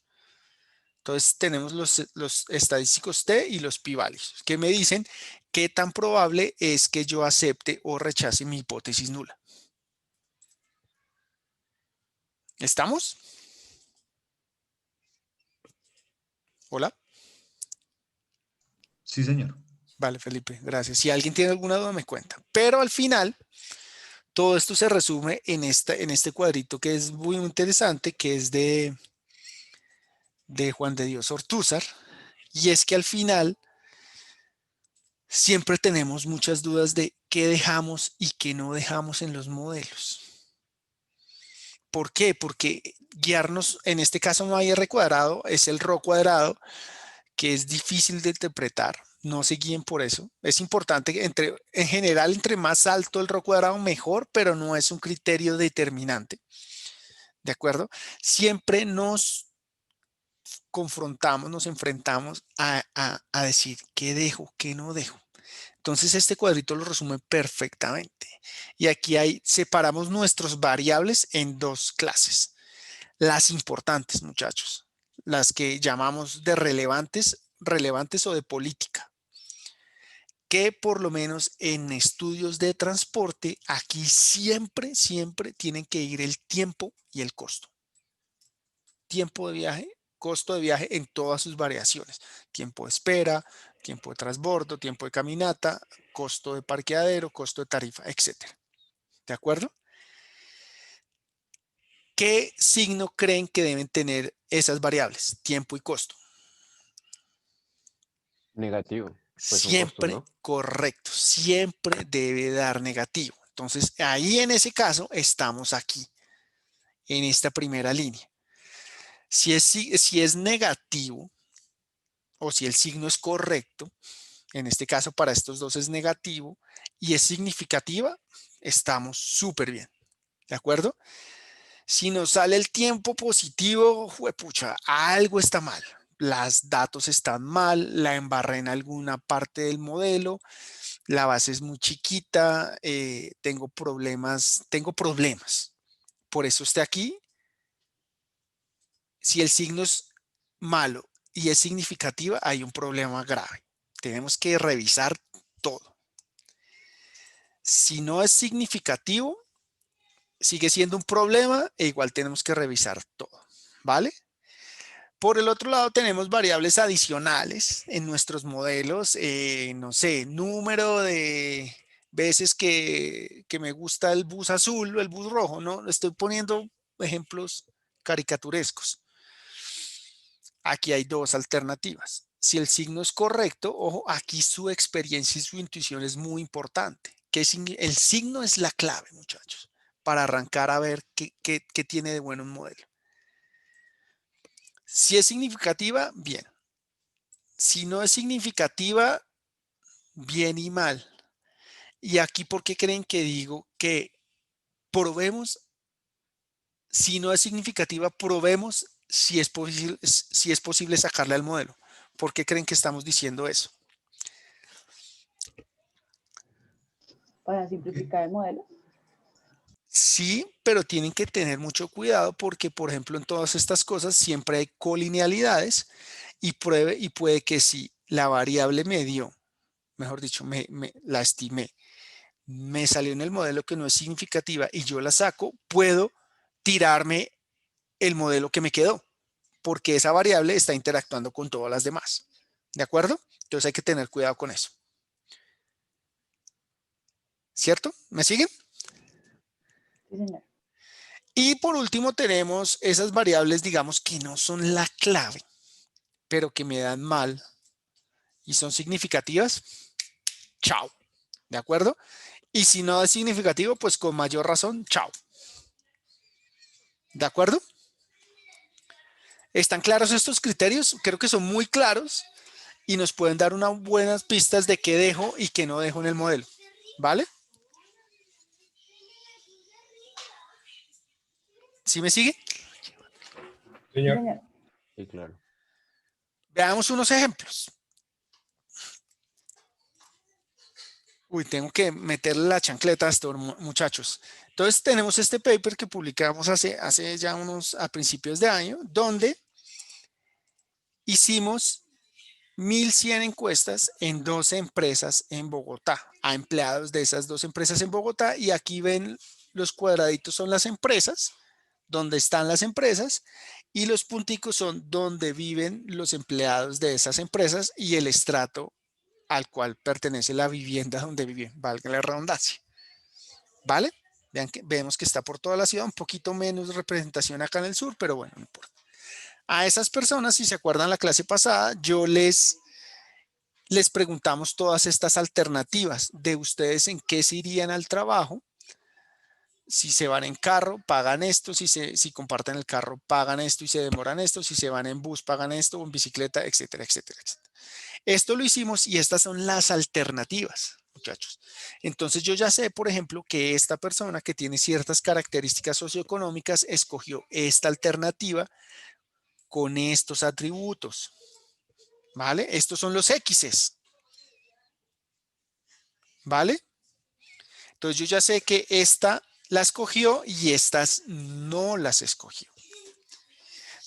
Entonces tenemos los estadísticos T y los p-values, que me dicen qué tan probable es que yo acepte o rechace mi hipótesis nula. ¿Estamos? Hola. Sí, señor. Vale, Felipe, gracias. Si alguien tiene alguna duda, me cuenta. Pero al final, todo esto se resume en este cuadrito que es muy interesante, que es de Juan de Dios Ortúzar. Y es que al final siempre tenemos muchas dudas de qué dejamos y qué no dejamos en los modelos. ¿Por qué? Porque guiarnos, en este caso no hay R cuadrado, es el ρ cuadrado, que es difícil de interpretar. No se guíen por eso. Es importante, en general, entre más alto el ρ cuadrado, mejor, pero no es un criterio determinante. ¿De acuerdo? Siempre nos confrontamos, nos enfrentamos a decir qué dejo, qué no dejo. Entonces este cuadrito lo resume perfectamente. Y aquí separamos nuestras variables en dos clases. Las importantes, muchachos, las que llamamos de relevantes o de política, que por lo menos en estudios de transporte, aquí siempre tienen que ir el tiempo y el costo. Tiempo de viaje, costo de viaje en todas sus variaciones. Tiempo de espera, tiempo de transbordo, tiempo de caminata, costo de parqueadero, costo de tarifa, etc. ¿De acuerdo? ¿Qué signo creen que deben tener esas variables? Tiempo y costo. Negativo. Pues un costo, Siempre ¿no? correcto, siempre debe dar negativo. Entonces, ahí en ese caso estamos aquí, en esta primera línea. Si es negativo o si el signo es correcto, en este caso para estos dos es negativo y es significativa, estamos súper bien. ¿De acuerdo? Si nos sale el tiempo positivo, juepucha, algo está mal. Los datos están mal, la embarré en alguna parte del modelo, la base es muy chiquita, tengo problemas. Por eso esté aquí. Si el signo es malo y es significativa, hay un problema grave. Tenemos que revisar todo. Si no es significativo, sigue siendo un problema e igual tenemos que revisar todo, ¿vale? Por el otro lado tenemos variables adicionales en nuestros modelos, no sé, número de veces que me gusta el bus azul o el bus rojo, ¿no? Estoy poniendo ejemplos caricaturescos. Aquí hay dos alternativas. Si el signo es correcto, ojo, aquí su experiencia y su intuición es muy importante. El signo es la clave, muchachos, para arrancar a ver qué tiene de bueno un modelo. Si es significativa, bien. Si no es significativa, bien y mal. Y aquí, ¿por qué creen que digo que probemos? Si no es significativa, probemos si es posible sacarle al modelo. ¿Por qué creen que estamos diciendo eso? Para simplificar el modelo. Sí, pero tienen que tener mucho cuidado porque, por ejemplo, en todas estas cosas siempre hay colinealidades y puede que si la variable me dio, mejor dicho, la estimé, me salió en el modelo que no es significativa y yo la saco, puedo tirarme el modelo que me quedó porque esa variable está interactuando con todas las demás. ¿De acuerdo? Entonces hay que tener cuidado con eso. ¿Cierto? ¿Me siguen? Sí, señor. Y por último tenemos esas variables, digamos, que no son la clave, pero que me dan mal y son significativas. Chao. ¿De acuerdo? Y si no es significativo, pues con mayor razón, chao. ¿De acuerdo? ¿Están claros estos criterios? Creo que son muy claros y nos pueden dar unas buenas pistas de qué dejo y qué no dejo en el modelo, ¿vale? ¿Sí me sigue? Sí, Señor, señor. Sí, claro. Veamos unos ejemplos. Uy, tengo que meterle la chancleta a esto, muchachos. Entonces tenemos este paper que publicamos hace ya a principios de año, donde hicimos 1.100 encuestas en 12 empresas en Bogotá, a empleados de esas 2 empresas en Bogotá, y aquí ven los cuadraditos son las empresas, donde están las empresas, y los punticos son donde viven los empleados de esas empresas y el estrato al cual pertenece la vivienda donde viven, valga la redundancia. ¿Vale? Vean que vemos que está por toda la ciudad, un poquito menos representación acá en el sur, pero bueno, no importa. A esas personas, si se acuerdan la clase pasada, les preguntamos todas estas alternativas de ustedes en qué se irían al trabajo. Si se van en carro, pagan esto, si comparten el carro, pagan esto y se demoran esto, si se van en bus, pagan esto, o en bicicleta, etcétera, etcétera, etcétera. Esto lo hicimos y estas son las alternativas, muchachos. Entonces yo ya sé, por ejemplo, que esta persona que tiene ciertas características socioeconómicas escogió esta alternativa con estos atributos, ¿vale? Estos son los X's, ¿vale? Entonces yo ya sé que esta la escogió y estas no las escogió.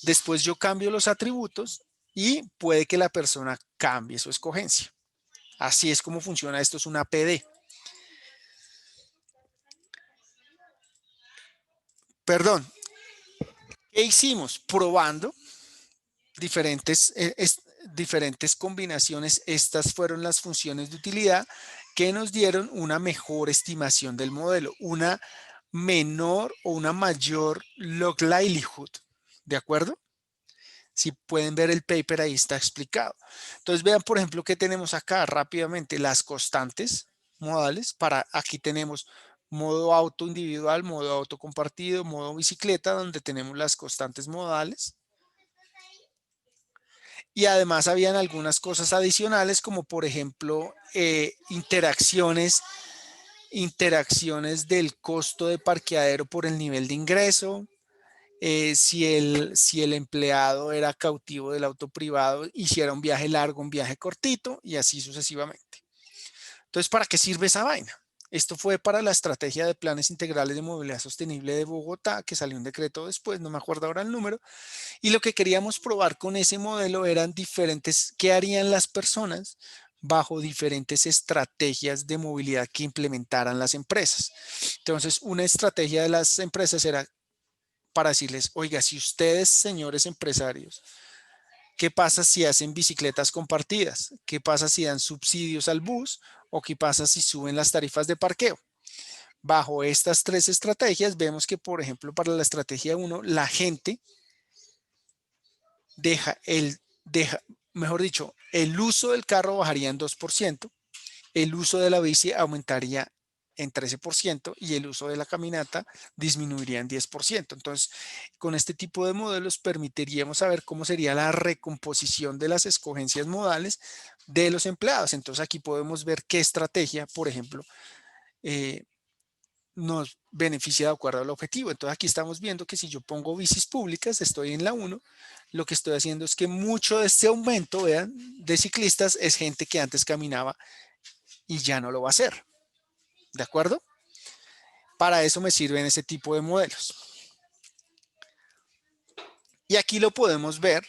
Después yo cambio los atributos y puede que la persona cambie su escogencia. Así es como funciona. Esto es una PD. Perdón. ¿Qué hicimos? Probando diferentes combinaciones. Estas fueron las funciones de utilidad que nos dieron una mejor estimación del modelo, una menor o una mayor log likelihood. ¿De acuerdo? Si pueden ver el paper, ahí está explicado. Entonces vean, por ejemplo, que tenemos acá rápidamente las constantes modales. Aquí tenemos modo auto individual, modo auto compartido, modo bicicleta, donde tenemos las constantes modales. Y además habían algunas cosas adicionales, como por ejemplo interacciones del costo de parqueadero por el nivel de ingreso, si el empleado era cautivo del auto privado, hiciera un viaje largo, un viaje cortito y así sucesivamente. Entonces, ¿para qué sirve esa vaina? Esto fue para la estrategia de planes integrales de movilidad sostenible de Bogotá, que salió un decreto después, no me acuerdo ahora el número, y lo que queríamos probar con ese modelo eran diferentes, qué harían las personas bajo diferentes estrategias de movilidad que implementaran las empresas. Entonces, una estrategia de las empresas era para decirles, oiga, si ustedes, señores empresarios, ¿qué pasa si hacen bicicletas compartidas? ¿Qué pasa si dan subsidios al bus? ¿O qué pasa si suben las tarifas de parqueo? Bajo estas 3 estrategias, vemos que, por ejemplo, para la estrategia 1, la gente mejor dicho, el uso del carro bajaría en 2%, el uso de la bici aumentaría en 13% y el uso de la caminata disminuiría en 10%. Entonces, con este tipo de modelos permitiríamos saber cómo sería la recomposición de las escogencias modales de los empleados. Entonces, aquí podemos ver qué estrategia, por ejemplo, nos beneficia de acuerdo al objetivo. Entonces, aquí estamos viendo que si yo pongo bicis públicas, estoy en la 1, lo que estoy haciendo es que mucho de este aumento, vean, de ciclistas es gente que antes caminaba y ya no lo va a hacer. ¿De acuerdo? Para eso me sirven ese tipo de modelos. Y aquí lo podemos ver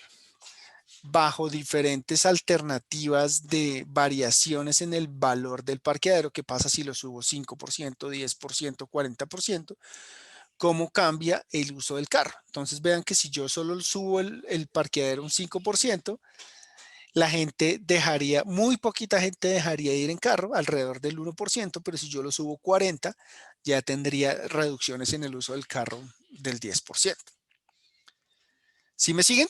bajo diferentes alternativas de variaciones en el valor del parqueadero. ¿Qué pasa si lo subo 5%, 10%, 40%? ¿Cómo cambia el uso del carro? Entonces vean que si yo solo subo el parqueadero un 5%, la gente muy poquita gente dejaría de ir en carro, alrededor del 1%, pero si yo lo subo 40%, ya tendría reducciones en el uso del carro del 10%. ¿Sí me siguen?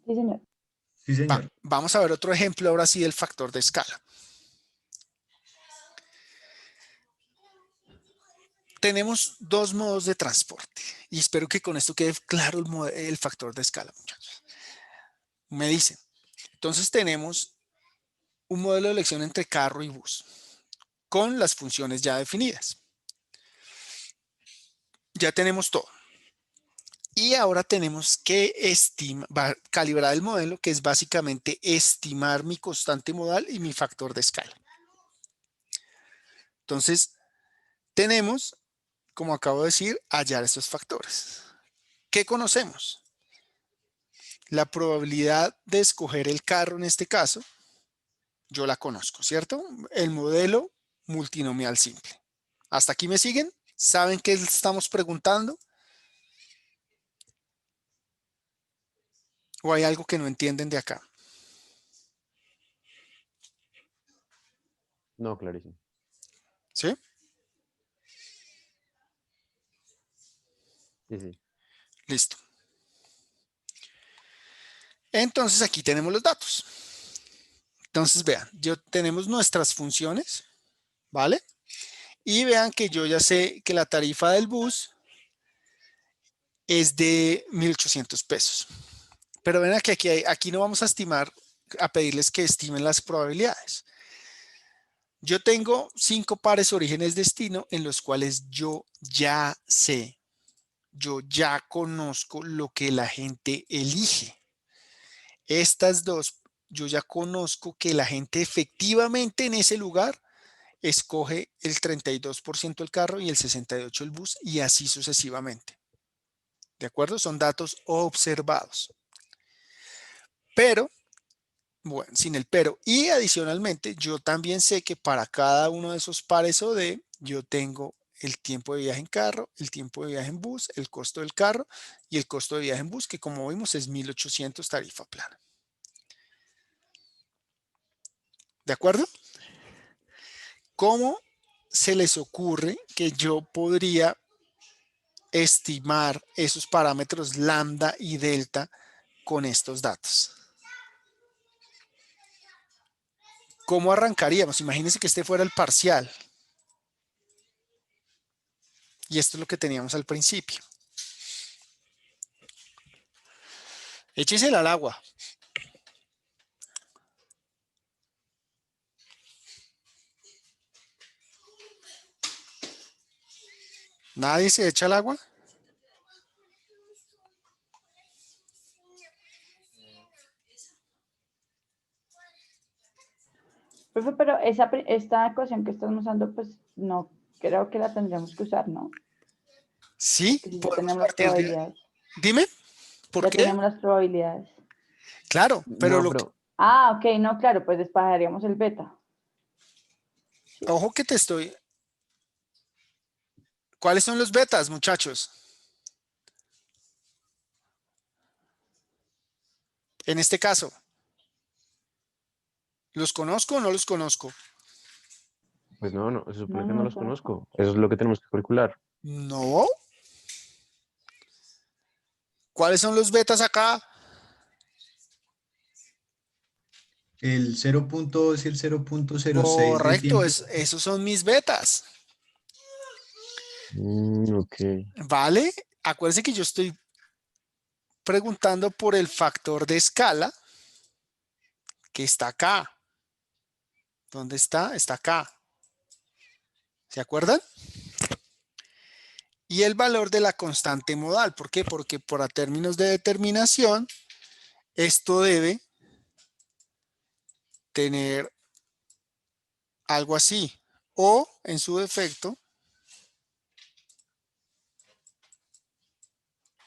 Sí, señor. Sí, señor. Vamos a ver otro ejemplo ahora sí del factor de escala. Tenemos 2 modos de transporte y espero que con esto quede claro el factor de escala, muchachos. Me dicen, Entonces tenemos un modelo de elección entre carro y bus con las funciones ya definidas. Ya tenemos todo. Y ahora tenemos que calibrar el modelo, que es básicamente estimar mi constante modal y mi factor de escala. Entonces, tenemos, como acabo de decir, hallar estos factores. ¿Qué conocemos? La probabilidad de escoger el carro en este caso, yo la conozco, ¿cierto? El modelo multinomial simple. ¿Hasta aquí me siguen? ¿Saben qué estamos preguntando? ¿O hay algo que no entienden de acá? No, clarísimo. ¿Sí? Sí, sí. Listo. Entonces aquí tenemos los datos. Entonces vean, tenemos nuestras funciones, ¿vale? Y vean que yo ya sé que la tarifa del bus es de 1.800 pesos. Pero ven que aquí no vamos a estimar, a pedirles que estimen las probabilidades. Yo tengo 5 pares orígenes-destino en los cuales yo ya sé, yo ya conozco lo que la gente elige. Estas dos, yo ya conozco que la gente efectivamente en ese lugar escoge el 32% el carro y el 68% el bus y así sucesivamente. ¿De acuerdo? Son datos observados. Pero, bueno, sin el pero. Y adicionalmente, yo también sé que para cada uno de esos pares OD, yo tengo el tiempo de viaje en carro, el tiempo de viaje en bus, el costo del carro y el costo de viaje en bus, que como vimos es 1.800 tarifa plana. ¿De acuerdo? ¿Cómo se les ocurre que yo podría estimar esos parámetros lambda y delta con estos datos? ¿Cómo arrancaríamos? Imagínense que este fuera el parcial. Y esto es lo que teníamos al principio. Échesela al agua. ¿Nadie se echa al agua? Profe, pero esta ecuación que estamos usando, pues no creo que la tendremos que usar, ¿no? Sí, Porque ya podemos tenemos las partir de... probabilidades. Dime, ¿por Ya qué? tenemos las probabilidades. Claro, pero No, pero Ah, ok, no, claro, pues despejaríamos el beta. ojo que te estoy... ¿Cuáles son los betas, muchachos? En este caso, ¿los conozco o no los conozco? pues no, se No, supone que no no los los conozco. conozco. Eso es lo que tenemos que calcular. No. ¿Cuáles son los betas acá? El 0.2 y el 0.06 del Correcto, tiempo. esos son mis betas. Ok. ¿Vale? Acuérdense que yo estoy preguntando por el factor de escala que está acá. ¿Dónde está? Está acá. ¿Se acuerdan? Y el valor de la constante modal. ¿Por qué? Porque por términos de determinación, esto debe tener algo así. O, en su defecto,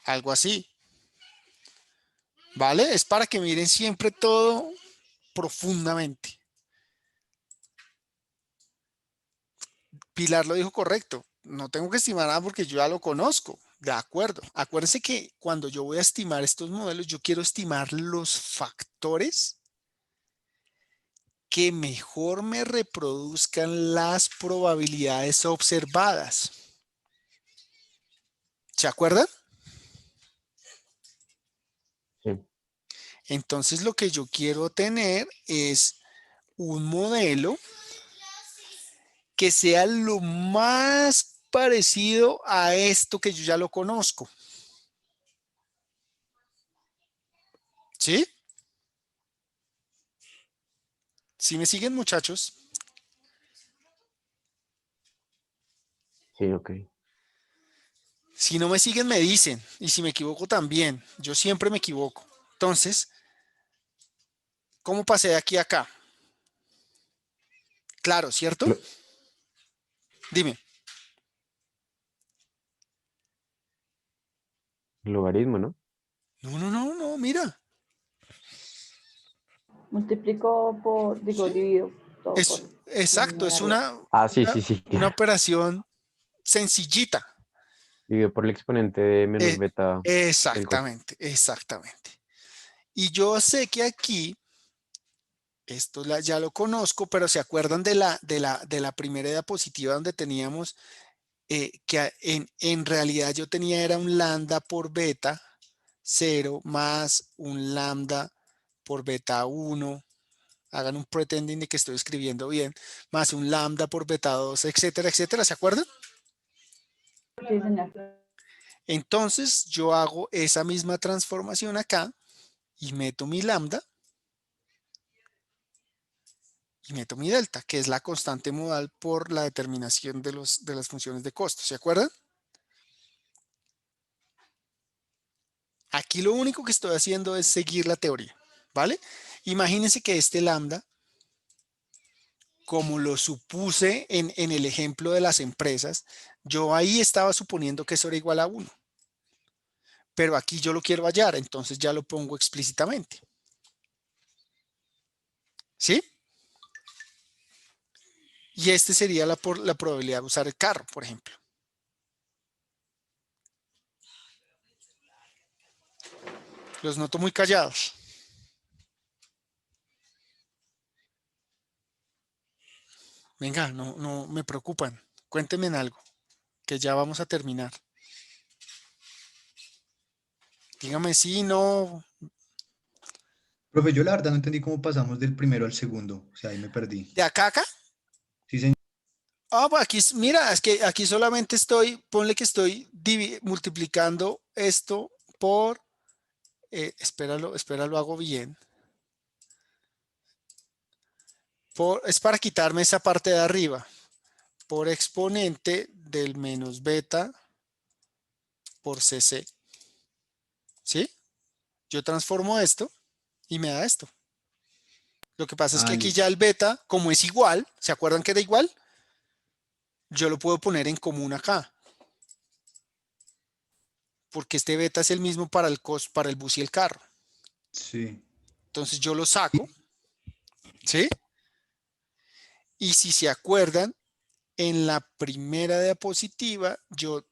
algo así. ¿Vale? Es para que miren siempre todo profundamente. Pilar lo dijo correcto. No tengo que estimar nada porque yo ya lo conozco. De acuerdo. Acuérdense que cuando yo voy a estimar estos modelos, yo quiero estimar los factores que mejor me reproduzcan las probabilidades observadas. ¿Se acuerdan? Sí. Entonces lo que yo quiero tener es un modelo que sea lo más parecido a esto que yo ya lo conozco. ¿Sí? ¿Sí me siguen, muchachos? Sí, ok. Si no me siguen, me dicen. Y si me equivoco también. Yo siempre me equivoco. Entonces, ¿cómo pasé de aquí a acá? Claro, ¿cierto? Lo- Dime. Logaritmo, ¿no? No, no, no, no, mira. Multiplico por, digo, Sí. divido todo por la Exacto, es numeraria. Ah, sí, sí, sí, una claro. operación sencillita. Dividido por el exponente de menos Eh, beta del costo. exactamente, exactamente. Y yo sé que aquí, esto ya lo conozco, pero ¿se acuerdan de la primera diapositiva donde teníamos en realidad yo tenía era un lambda por beta 0 más un lambda por beta 1? Hagan un pretending de que estoy escribiendo bien, más un lambda por beta 2, etcétera, etcétera. ¿Se acuerdan? Sí, señor. Entonces yo hago esa misma transformación acá y meto mi lambda y meto mi delta, que es la constante modal por la determinación de las funciones de costo. ¿Se acuerdan? Aquí lo único que estoy haciendo es seguir la teoría, ¿vale? Imagínense que este lambda, como lo supuse en el ejemplo de las empresas, yo ahí estaba suponiendo que eso era igual a 1, pero aquí yo lo quiero hallar, entonces ya lo pongo explícitamente. ¿Sí? Y este sería la probabilidad de usar el carro, por ejemplo. Los noto muy callados. Venga, no, no me preocupan. Cuéntenme en algo, que ya vamos a terminar. Dígame sí, no. Profe, yo la verdad no entendí cómo pasamos del primero al segundo. O sea, ahí me perdí. ¿De acá a acá? Sí, señor. Ah, pues aquí, mira, es que aquí solamente ponle que estoy multiplicando esto por, espéralo, hago bien. Es para quitarme esa parte de arriba, por exponente del menos beta por cc. ¿Sí? Yo transformo esto y me da esto. Lo que pasa es que Ah, aquí ya listo. el beta, como es igual, ¿se acuerdan que era igual? Yo lo puedo poner en común acá, porque este beta es el mismo para el bus y el carro. Sí. Entonces yo lo saco, ¿sí? Y si se acuerdan, en la primera diapositiva, yo,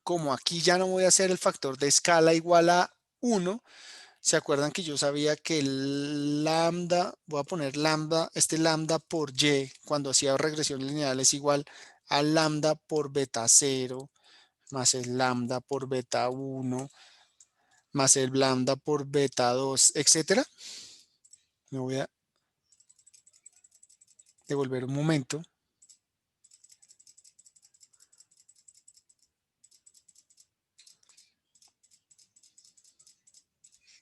como aquí ya no voy a hacer el factor de escala igual a 1, ¿se acuerdan que yo sabía que el lambda, voy a poner lambda, este lambda por y, cuando hacía regresión lineal es igual a lambda por beta 0, más el lambda por beta 1, más el lambda por beta 2, etcétera? Me voy a devolver un momento.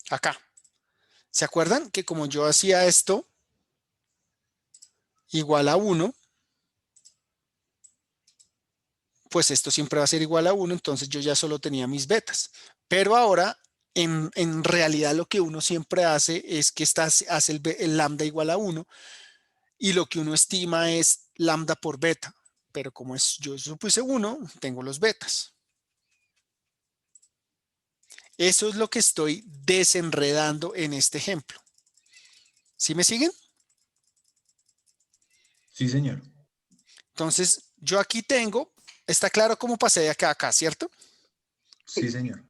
Acá. ¿Se acuerdan que como yo hacía esto igual a 1, pues esto siempre va a ser igual a 1, entonces yo ya solo tenía mis betas. Pero ahora, en realidad lo que uno siempre hace es que hace el lambda igual a 1 y lo que uno estima es lambda por beta. Pero como yo supuse 1, tengo los betas. Eso es lo que estoy desenredando en este ejemplo. ¿Sí me siguen? Sí, señor. Entonces, yo aquí tengo, está claro cómo pasé de acá a acá, ¿cierto? Sí, señor.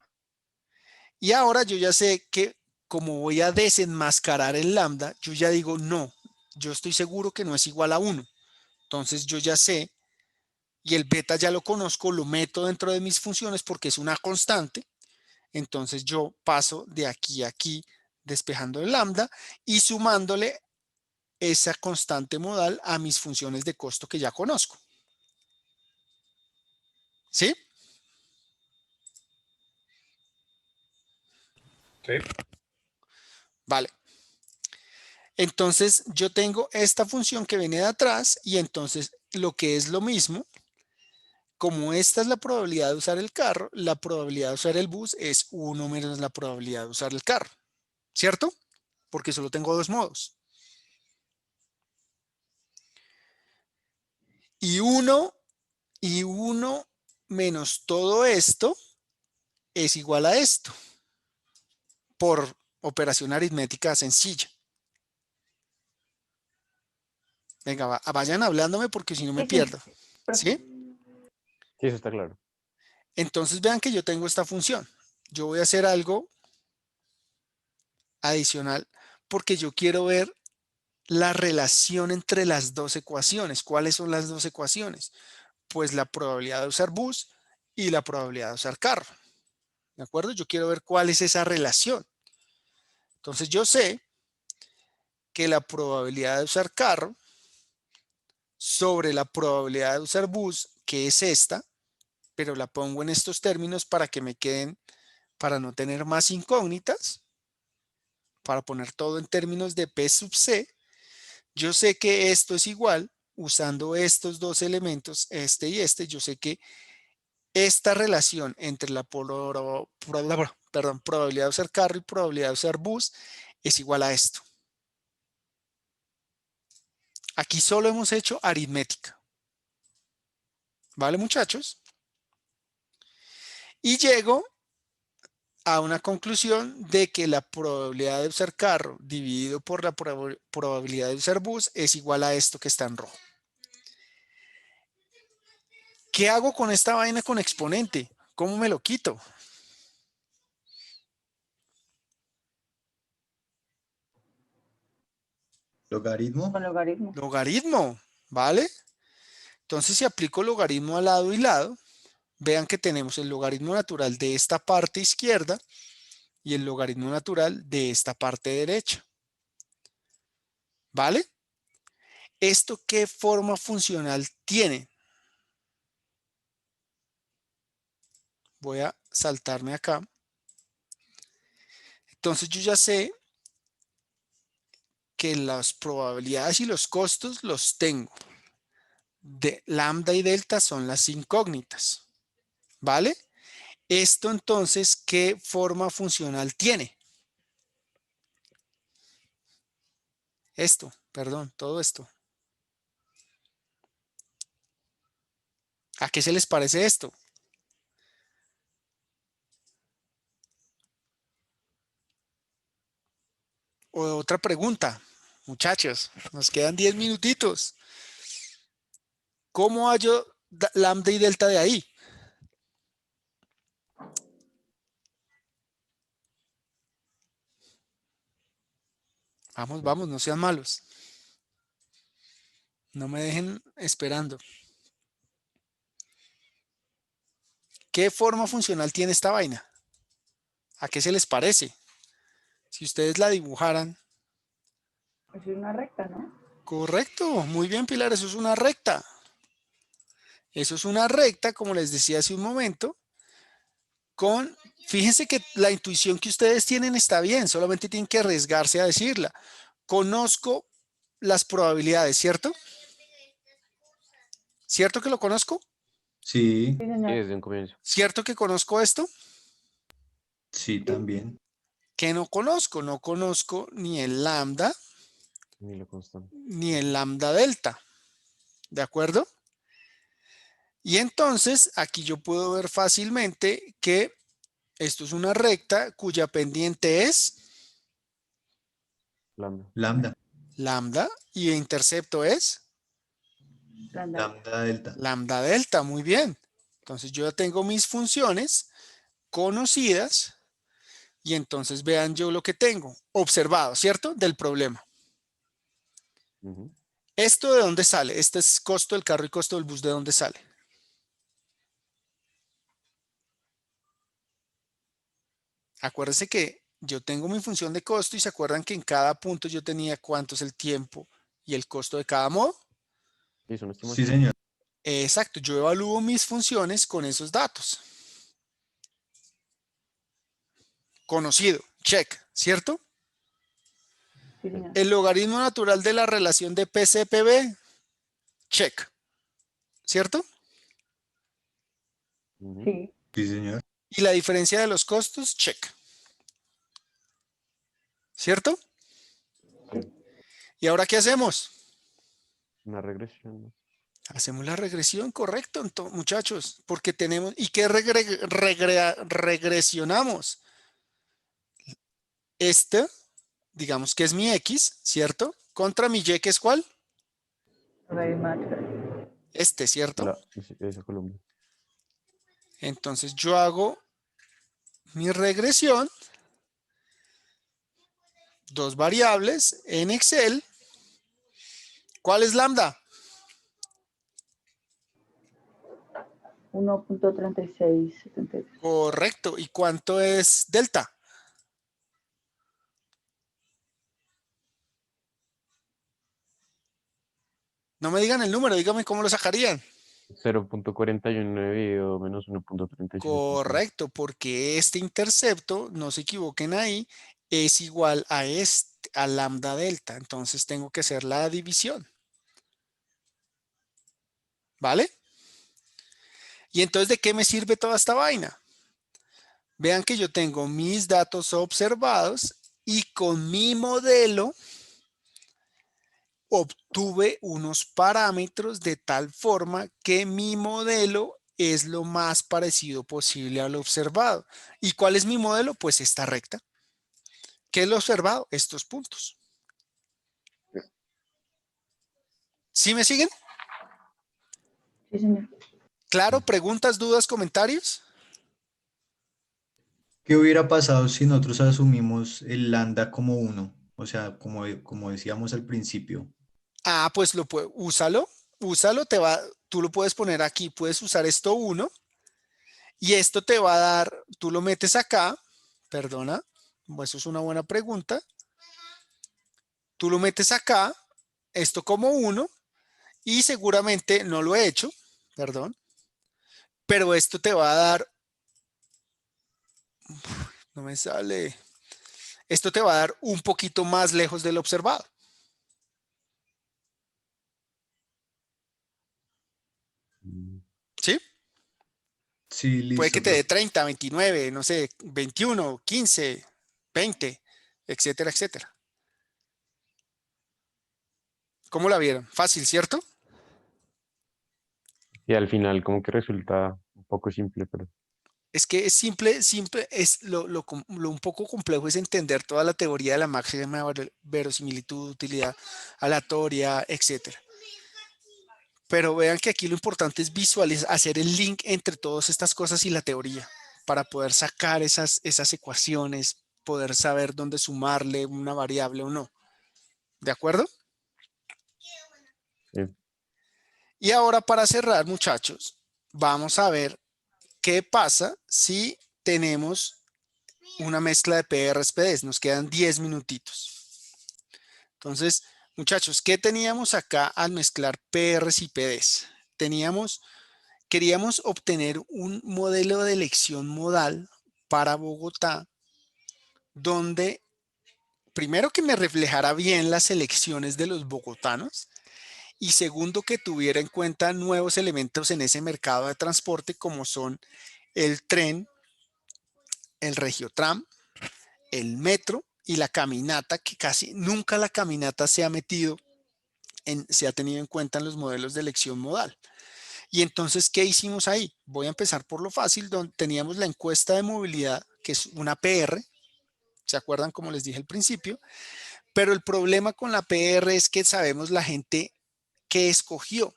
Y ahora yo ya sé que como voy a desenmascarar el lambda, yo ya digo, no, yo estoy seguro que no es igual a 1. Entonces yo ya sé, y el beta ya lo conozco, lo meto dentro de mis funciones porque es una constante. Entonces yo paso de aquí a aquí despejando el lambda y sumándole esa constante modal a mis funciones de costo que ya conozco. ¿Sí? Sí. Vale. Entonces yo tengo esta función que viene de atrás y entonces lo que es lo mismo, como esta es la probabilidad de usar el carro, la probabilidad de usar el bus es 1 menos la probabilidad de usar el carro, ¿cierto? Porque solo tengo dos modos. Y 1 menos todo esto es igual a esto, por operación aritmética sencilla. Venga, vayan hablándome porque si no me Sí, sí, pierdo. profe. ¿Sí? Sí, eso está claro. Entonces vean que yo tengo esta función. Yo voy a hacer algo adicional porque yo quiero ver la relación entre las dos ecuaciones. ¿Cuáles son las dos ecuaciones? Pues la probabilidad de usar bus y la probabilidad de usar carro. ¿De acuerdo? Yo quiero ver cuál es esa relación. Entonces yo sé que la probabilidad de usar carro sobre la probabilidad de usar bus, que es esta, pero la pongo en estos términos para que me queden, para no tener más incógnitas, para poner todo en términos de P sub C. Yo sé que esto es igual, usando estos dos elementos, este y este, yo sé que esta relación entre la probabilidad de usar carro y probabilidad de usar bus es igual a esto. Aquí solo hemos hecho aritmética. ¿Vale, muchachos? Y llego a una conclusión de que la probabilidad de usar carro dividido por la probabilidad de usar bus es igual a esto que está en rojo. ¿Qué hago con esta vaina con exponente? ¿Cómo me lo quito? Logaritmo. Con logaritmo. Logaritmo, ¿vale? Entonces, si aplico logaritmo a lado y lado, vean que tenemos el logaritmo natural de esta parte izquierda y el logaritmo natural de esta parte derecha. ¿Vale? ¿Esto qué forma funcional tiene? Voy a saltarme acá. Entonces yo ya sé que las probabilidades y los costos los tengo. De lambda y delta son las incógnitas. ¿Vale? Esto entonces, ¿qué forma funcional tiene? Esto, perdón, todo esto. ¿A qué se les parece esto? O otra pregunta, muchachos, nos quedan 10 minutitos. ¿Cómo hallo lambda y delta de ahí? Vamos, vamos, no sean malos. No me dejen esperando. ¿Qué forma funcional tiene esta vaina? ¿A qué se les parece? Si ustedes la dibujaran. Es una recta, ¿no? Correcto, muy bien, Pilar, eso es una recta. Eso es una recta, como les decía hace un momento, fíjense que la intuición que ustedes tienen está bien, solamente tienen que arriesgarse a decirla. Conozco las probabilidades, ¿cierto? ¿Cierto que lo conozco? Sí, Sí, Sí, señor. desde un comienzo. ¿Cierto que conozco esto? sí, también. ¿Qué no conozco? No conozco ni el lambda Ni lo constante. ni el lambda delta. ¿De acuerdo? Y entonces aquí yo puedo ver fácilmente que esto es una recta cuya pendiente es Lambda. Lambda. lambda y el intercepto es Lambda. Lambda delta. lambda delta. Muy bien. Entonces yo ya tengo mis funciones conocidas y entonces vean yo lo que tengo observado, ¿cierto? Del problema. Ujú. ¿Esto de dónde sale? Este es costo del carro y costo del bus. ¿De dónde sale? Acuérdense que yo tengo mi función de costo y se acuerdan que en cada punto yo tenía cuánto es el tiempo y el costo de cada modo. Sí, es una Sí, estimación. señor. Exacto, yo evalúo mis funciones con esos datos. Conocido, check, ¿cierto? Sí, señor. El logaritmo natural de la relación de PCPB, check. ¿Cierto? Ujú. Sí. Sí, señor. Y la diferencia de los costos, check. ¿Cierto? Sí, ¿Y ahora qué hacemos? una regresión, ¿no? Hacemos la regresión, correcto, muchachos, porque tenemos, ¿y qué regresionamos? Este, digamos que es mi X, ¿cierto? Contra mi Y, ¿que es cuál? Logaritmo natural. Este, ¿cierto? Esa columna. Entonces yo hago mi regresión, dos variables en Excel. ¿Cuál es lambda? 1.3673. Correcto. ¿Y cuánto es delta? No me digan el número, díganme cómo lo sacarían. 0.41 dividido menos 1.37. Correcto, porque este intercepto, no se equivoquen ahí, es igual a a lambda delta. Entonces tengo que hacer la división. ¿Vale? Y entonces, ¿de qué me sirve toda esta vaina? Vean que yo tengo mis datos observados y con mi modelo obtuve unos parámetros de tal forma que mi modelo es lo más parecido posible al observado. ¿Y cuál es mi modelo? Pues esta recta. ¿Qué es lo observado? Estos puntos. ¿Sí me siguen? Sí, señor. Claro, preguntas, dudas, comentarios. ¿Qué hubiera pasado si nosotros asumimos el lambda como 1? O sea, como decíamos al principio. Ah, pues úsalo, tú lo puedes poner aquí, puedes usar esto 1 y esto te va a dar, tú lo metes acá, perdona, eso es una buena pregunta, tú lo metes acá, esto como 1 y seguramente no lo he hecho, perdón, pero esto te va a dar, no me sale, esto te va a dar un poquito más lejos del observado. ¿Sí? Sí, Puede que listo, te dé profe. 30, 29, no sé, 21, 15, 20, etcétera, etcétera. ¿Cómo la vieron? Fácil, ¿cierto? Y al final como que resulta un poco simple, pero Es que es simple, es lo un poco complejo es entender toda la teoría de la máxima verosimilitud, utilidad aleatoria, etcétera. Pero vean que aquí lo importante es visualizar, hacer el link entre todas estas cosas y la teoría para poder sacar esas ecuaciones, poder saber dónde sumarle una variable o no. ¿De acuerdo? sí. Y ahora para cerrar, muchachos, vamos a ver qué pasa si tenemos una mezcla de PRs, PDs. Nos quedan 10 minutitos. Entonces, muchachos, ¿qué teníamos acá al mezclar PRs y PDs? Queríamos obtener un modelo de elección modal para Bogotá, donde primero que me reflejara bien las elecciones de los bogotanos y segundo que tuviera en cuenta nuevos elementos en ese mercado de transporte como son el tren, el regiotram, el metro y la caminata, que casi nunca la caminata se ha tenido en cuenta en los modelos de elección modal. Y entonces, ¿qué hicimos ahí? Voy a empezar por lo fácil, donde teníamos la encuesta de movilidad, que es una PR, ¿se acuerdan como les dije al principio? Pero el problema con la PR es que sabemos la gente que escogió.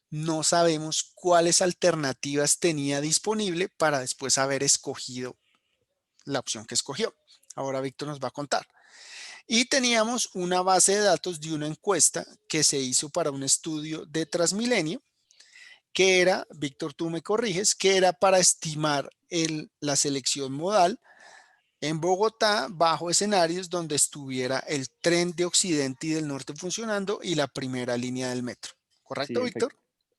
No sabemos cuáles alternativas tenía disponible para después haber escogido la opción que escogió. Ahora Víctor nos va a contar. Y teníamos una base de datos de una encuesta que se hizo para un estudio de Transmilenio, que era, Víctor, tú me corriges, que era para estimar la selección modal en Bogotá bajo escenarios donde estuviera el tren de Occidente y del Norte funcionando y la primera línea del metro. Sí, ¿Correcto, Víctor?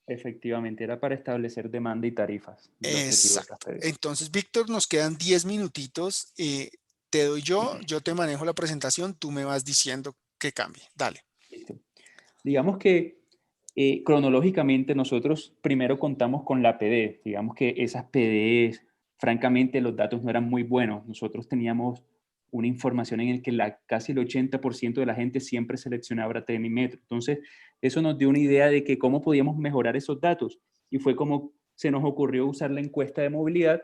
efectivamente, era para establecer demanda y tarifas del objetivo de Exacto. KPD. Entonces, Víctor, nos quedan 10 minutitos. Te doy yo te manejo la presentación, tú me vas diciendo que cambie. Dale. Listo. Digamos que cronológicamente nosotros primero contamos con la PD. Digamos que esas PDs, francamente, los datos no eran muy buenos. Nosotros teníamos una información en la que casi el 80% de la gente siempre seleccionaba ATM y Metro. Entonces, eso nos dio una idea de que cómo podíamos mejorar esos datos. Y fue como se nos ocurrió usar la encuesta de movilidad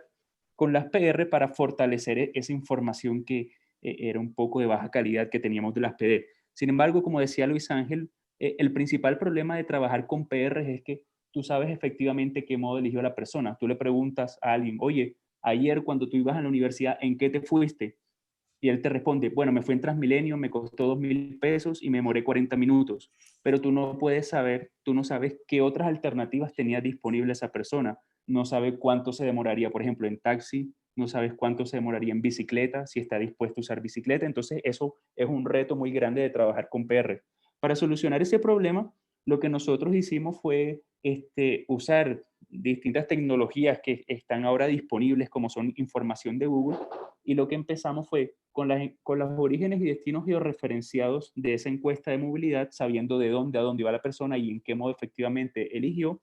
con las PR para fortalecer esa información que era un poco de baja calidad que teníamos de las PD. Sin embargo, como decía Luis Ángel, el principal problema de trabajar con PR es que tú sabes efectivamente qué modo eligió la persona. Tú le preguntas a alguien, oye, ayer cuando tú ibas a la universidad, ¿en qué te fuiste? Y él te responde, bueno, me fui en Transmilenio, me costó 2.000 pesos y me demoré 40 minutos. Pero tú no puedes saber, tú no sabes qué otras alternativas tenía disponible esa persona. No sabes cuánto se demoraría, por ejemplo, en taxi, no sabes cuánto se demoraría en bicicleta, si está dispuesto a usar bicicleta. Entonces, eso es un reto muy grande de trabajar con PR. Para solucionar ese problema, lo que nosotros hicimos fue usar distintas tecnologías que están ahora disponibles, como son información de Google, y lo que empezamos fue con los orígenes y destinos georreferenciados de esa encuesta de movilidad, sabiendo de dónde a dónde iba la persona y en qué modo efectivamente eligió.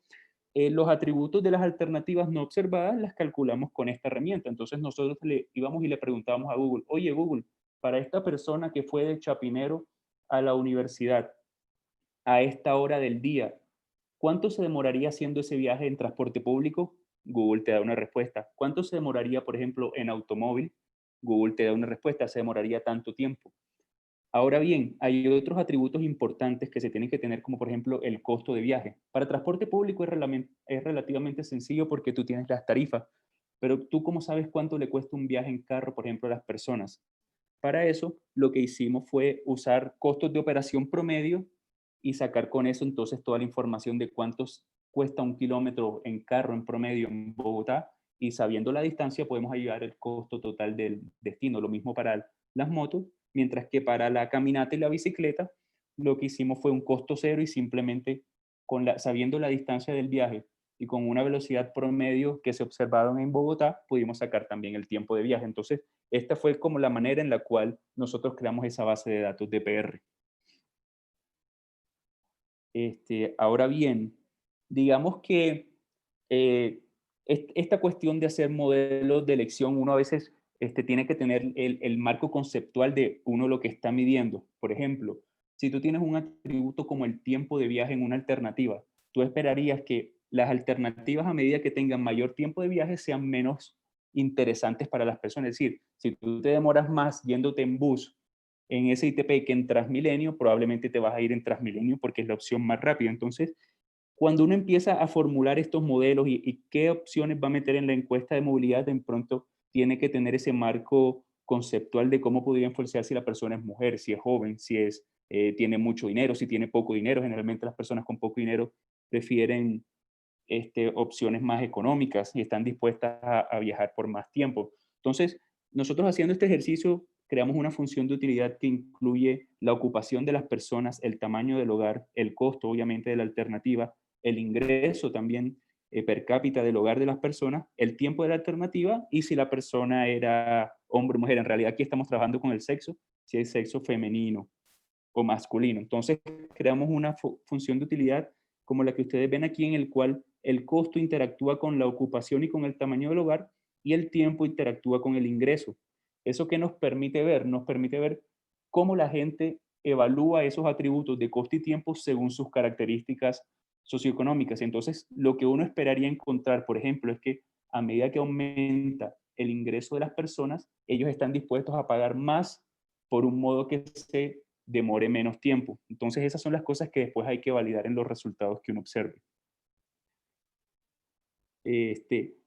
Los atributos de las alternativas no observadas las calculamos con esta herramienta. Entonces nosotros íbamos y le preguntábamos a Google, oye Google, para esta persona que fue de Chapinero a la universidad a esta hora del día, ¿cuánto se demoraría haciendo ese viaje en transporte público? Google te da una respuesta. ¿Cuánto se demoraría, por ejemplo, en automóvil? Google te da una respuesta, se demoraría tanto tiempo. Ahora bien, hay otros atributos importantes que se tienen que tener, como por ejemplo el costo de viaje. Para transporte público es relativamente sencillo porque tú tienes las tarifas, pero tú cómo sabes cuánto le cuesta un viaje en carro, por ejemplo, a las personas. Para eso, lo que hicimos fue usar costos de operación promedio y sacar con eso entonces toda la información de cuántos cuesta un kilómetro en carro en promedio en Bogotá, y sabiendo la distancia podemos hallar el costo total del destino. Lo mismo para las motos, mientras que para la caminata y la bicicleta lo que hicimos fue un costo cero y simplemente sabiendo la distancia del viaje y con una velocidad promedio que se observaron en Bogotá, pudimos sacar también el tiempo de viaje. Entonces, esta fue como la manera en la cual nosotros creamos esa base de datos de PR. Ahora bien, digamos que esta cuestión de hacer modelos de elección, uno a veces tiene que tener el marco conceptual de uno lo que está midiendo. Por ejemplo, si tú tienes un atributo como el tiempo de viaje en una alternativa, tú esperarías que las alternativas, a medida que tengan mayor tiempo de viaje, sean menos interesantes para las personas. Es decir, si tú te demoras más yéndote en bus en ese ITP que en Transmilenio, probablemente te vas a ir en Transmilenio porque es la opción más rápida. Entonces, cuando uno empieza a formular estos modelos y qué opciones va a meter en la encuesta de movilidad, de pronto tiene que tener ese marco conceptual de cómo podría influenciar si la persona es mujer, si es joven, si tiene mucho dinero, si tiene poco dinero. Generalmente las personas con poco dinero prefieren opciones más económicas y están dispuestas a viajar por más tiempo. Entonces, nosotros haciendo este ejercicio creamos una función de utilidad que incluye la ocupación de las personas, el tamaño del hogar, el costo obviamente de la alternativa, el ingreso también per cápita del hogar de las personas, el tiempo de la alternativa y si la persona era hombre o mujer. En realidad aquí estamos trabajando con el sexo, si es sexo femenino o masculino. Entonces creamos una función de utilidad como la que ustedes ven aquí, en el cual el costo interactúa con la ocupación y con el tamaño del hogar y el tiempo interactúa con el ingreso. ¿Eso qué nos permite ver? Nos permite ver cómo la gente evalúa esos atributos de costo y tiempo según sus características socioeconómicas. Entonces, lo que uno esperaría encontrar, por ejemplo, es que a medida que aumenta el ingreso de las personas, ellos están dispuestos a pagar más por un modo que se demore menos tiempo. Entonces, esas son las cosas que después hay que validar en los resultados que uno observe.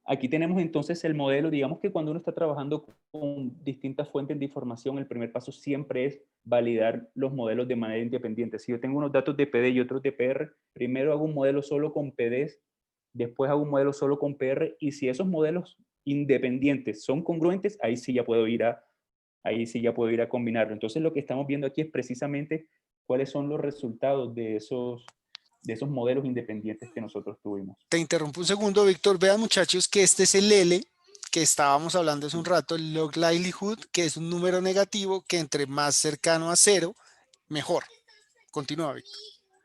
Aquí tenemos entonces el modelo. Digamos que cuando uno está trabajando con distintas fuentes de información, el primer paso siempre es validar los modelos de manera independiente. Si yo tengo unos datos de PD y otros de PR, primero hago un modelo solo con PDs, después hago un modelo solo con PR, y si esos modelos independientes son congruentes, ahí sí ya puedo ir a combinarlo. Entonces lo que estamos viendo aquí es precisamente cuáles son los resultados de esos modelos independientes que nosotros tuvimos. Te interrumpo un segundo, Víctor. Vean, muchachos, que este es el L que estábamos hablando hace un rato, el log likelihood, que es un número negativo que entre más cercano a 0, mejor. Continúa, Víctor.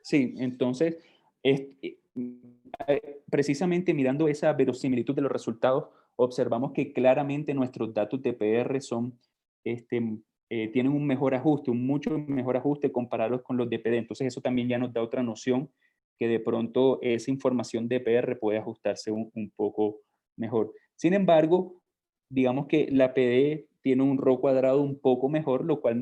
Sí, entonces, precisamente mirando esa verosimilitud de los resultados, observamos que claramente nuestros datos de PR son, tienen un mejor ajuste, un mucho mejor ajuste comparados con los de PD. Entonces, eso también ya nos da otra noción que de pronto esa información de PR puede ajustarse un poco mejor. Sin embargo, digamos que la PD tiene un RO cuadrado un poco mejor, lo cual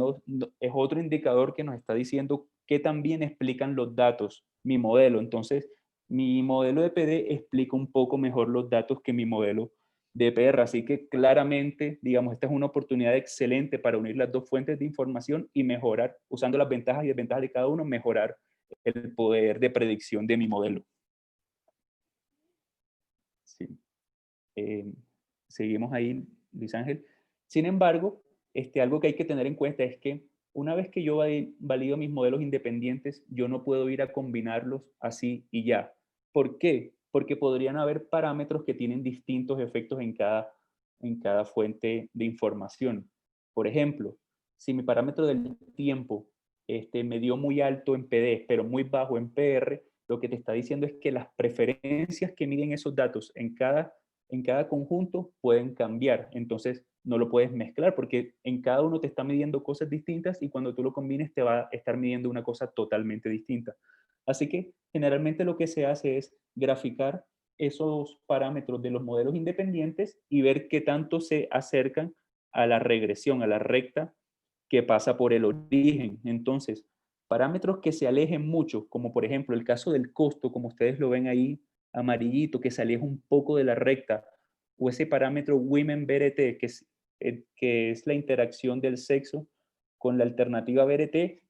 es otro indicador que nos está diciendo que también explican los datos, mi modelo. Entonces, mi modelo de PD explica un poco mejor los datos que mi modelo de PR. Así que claramente, digamos, esta es una oportunidad excelente para unir las dos fuentes de información y mejorar, usando las ventajas y desventajas de cada uno, mejorar el poder de predicción de mi modelo. Sí. Seguimos ahí, Luis Ángel. Sin embargo, algo que hay que tener en cuenta es que una vez que yo valido mis modelos independientes, yo no puedo ir a combinarlos así y ya. ¿Por qué? Porque podrían haber parámetros que tienen distintos efectos en cada fuente de información. Por ejemplo, si mi parámetro del tiempo me dio muy alto en PD, pero muy bajo en PR, lo que te está diciendo es que las preferencias que miden esos datos en cada conjunto pueden cambiar. Entonces, no lo puedes mezclar porque en cada uno te está midiendo cosas distintas y cuando tú lo combines te va a estar midiendo una cosa totalmente distinta. Así que generalmente lo que se hace es graficar esos parámetros de los modelos independientes y ver qué tanto se acercan a la regresión, a la recta que pasa por el origen. Entonces, parámetros que se alejen mucho, como por ejemplo el caso del costo, como ustedes lo ven ahí, amarillito, que se aleja un poco de la recta, o ese parámetro Women BRT, que es la interacción del sexo con la alternativa BRT,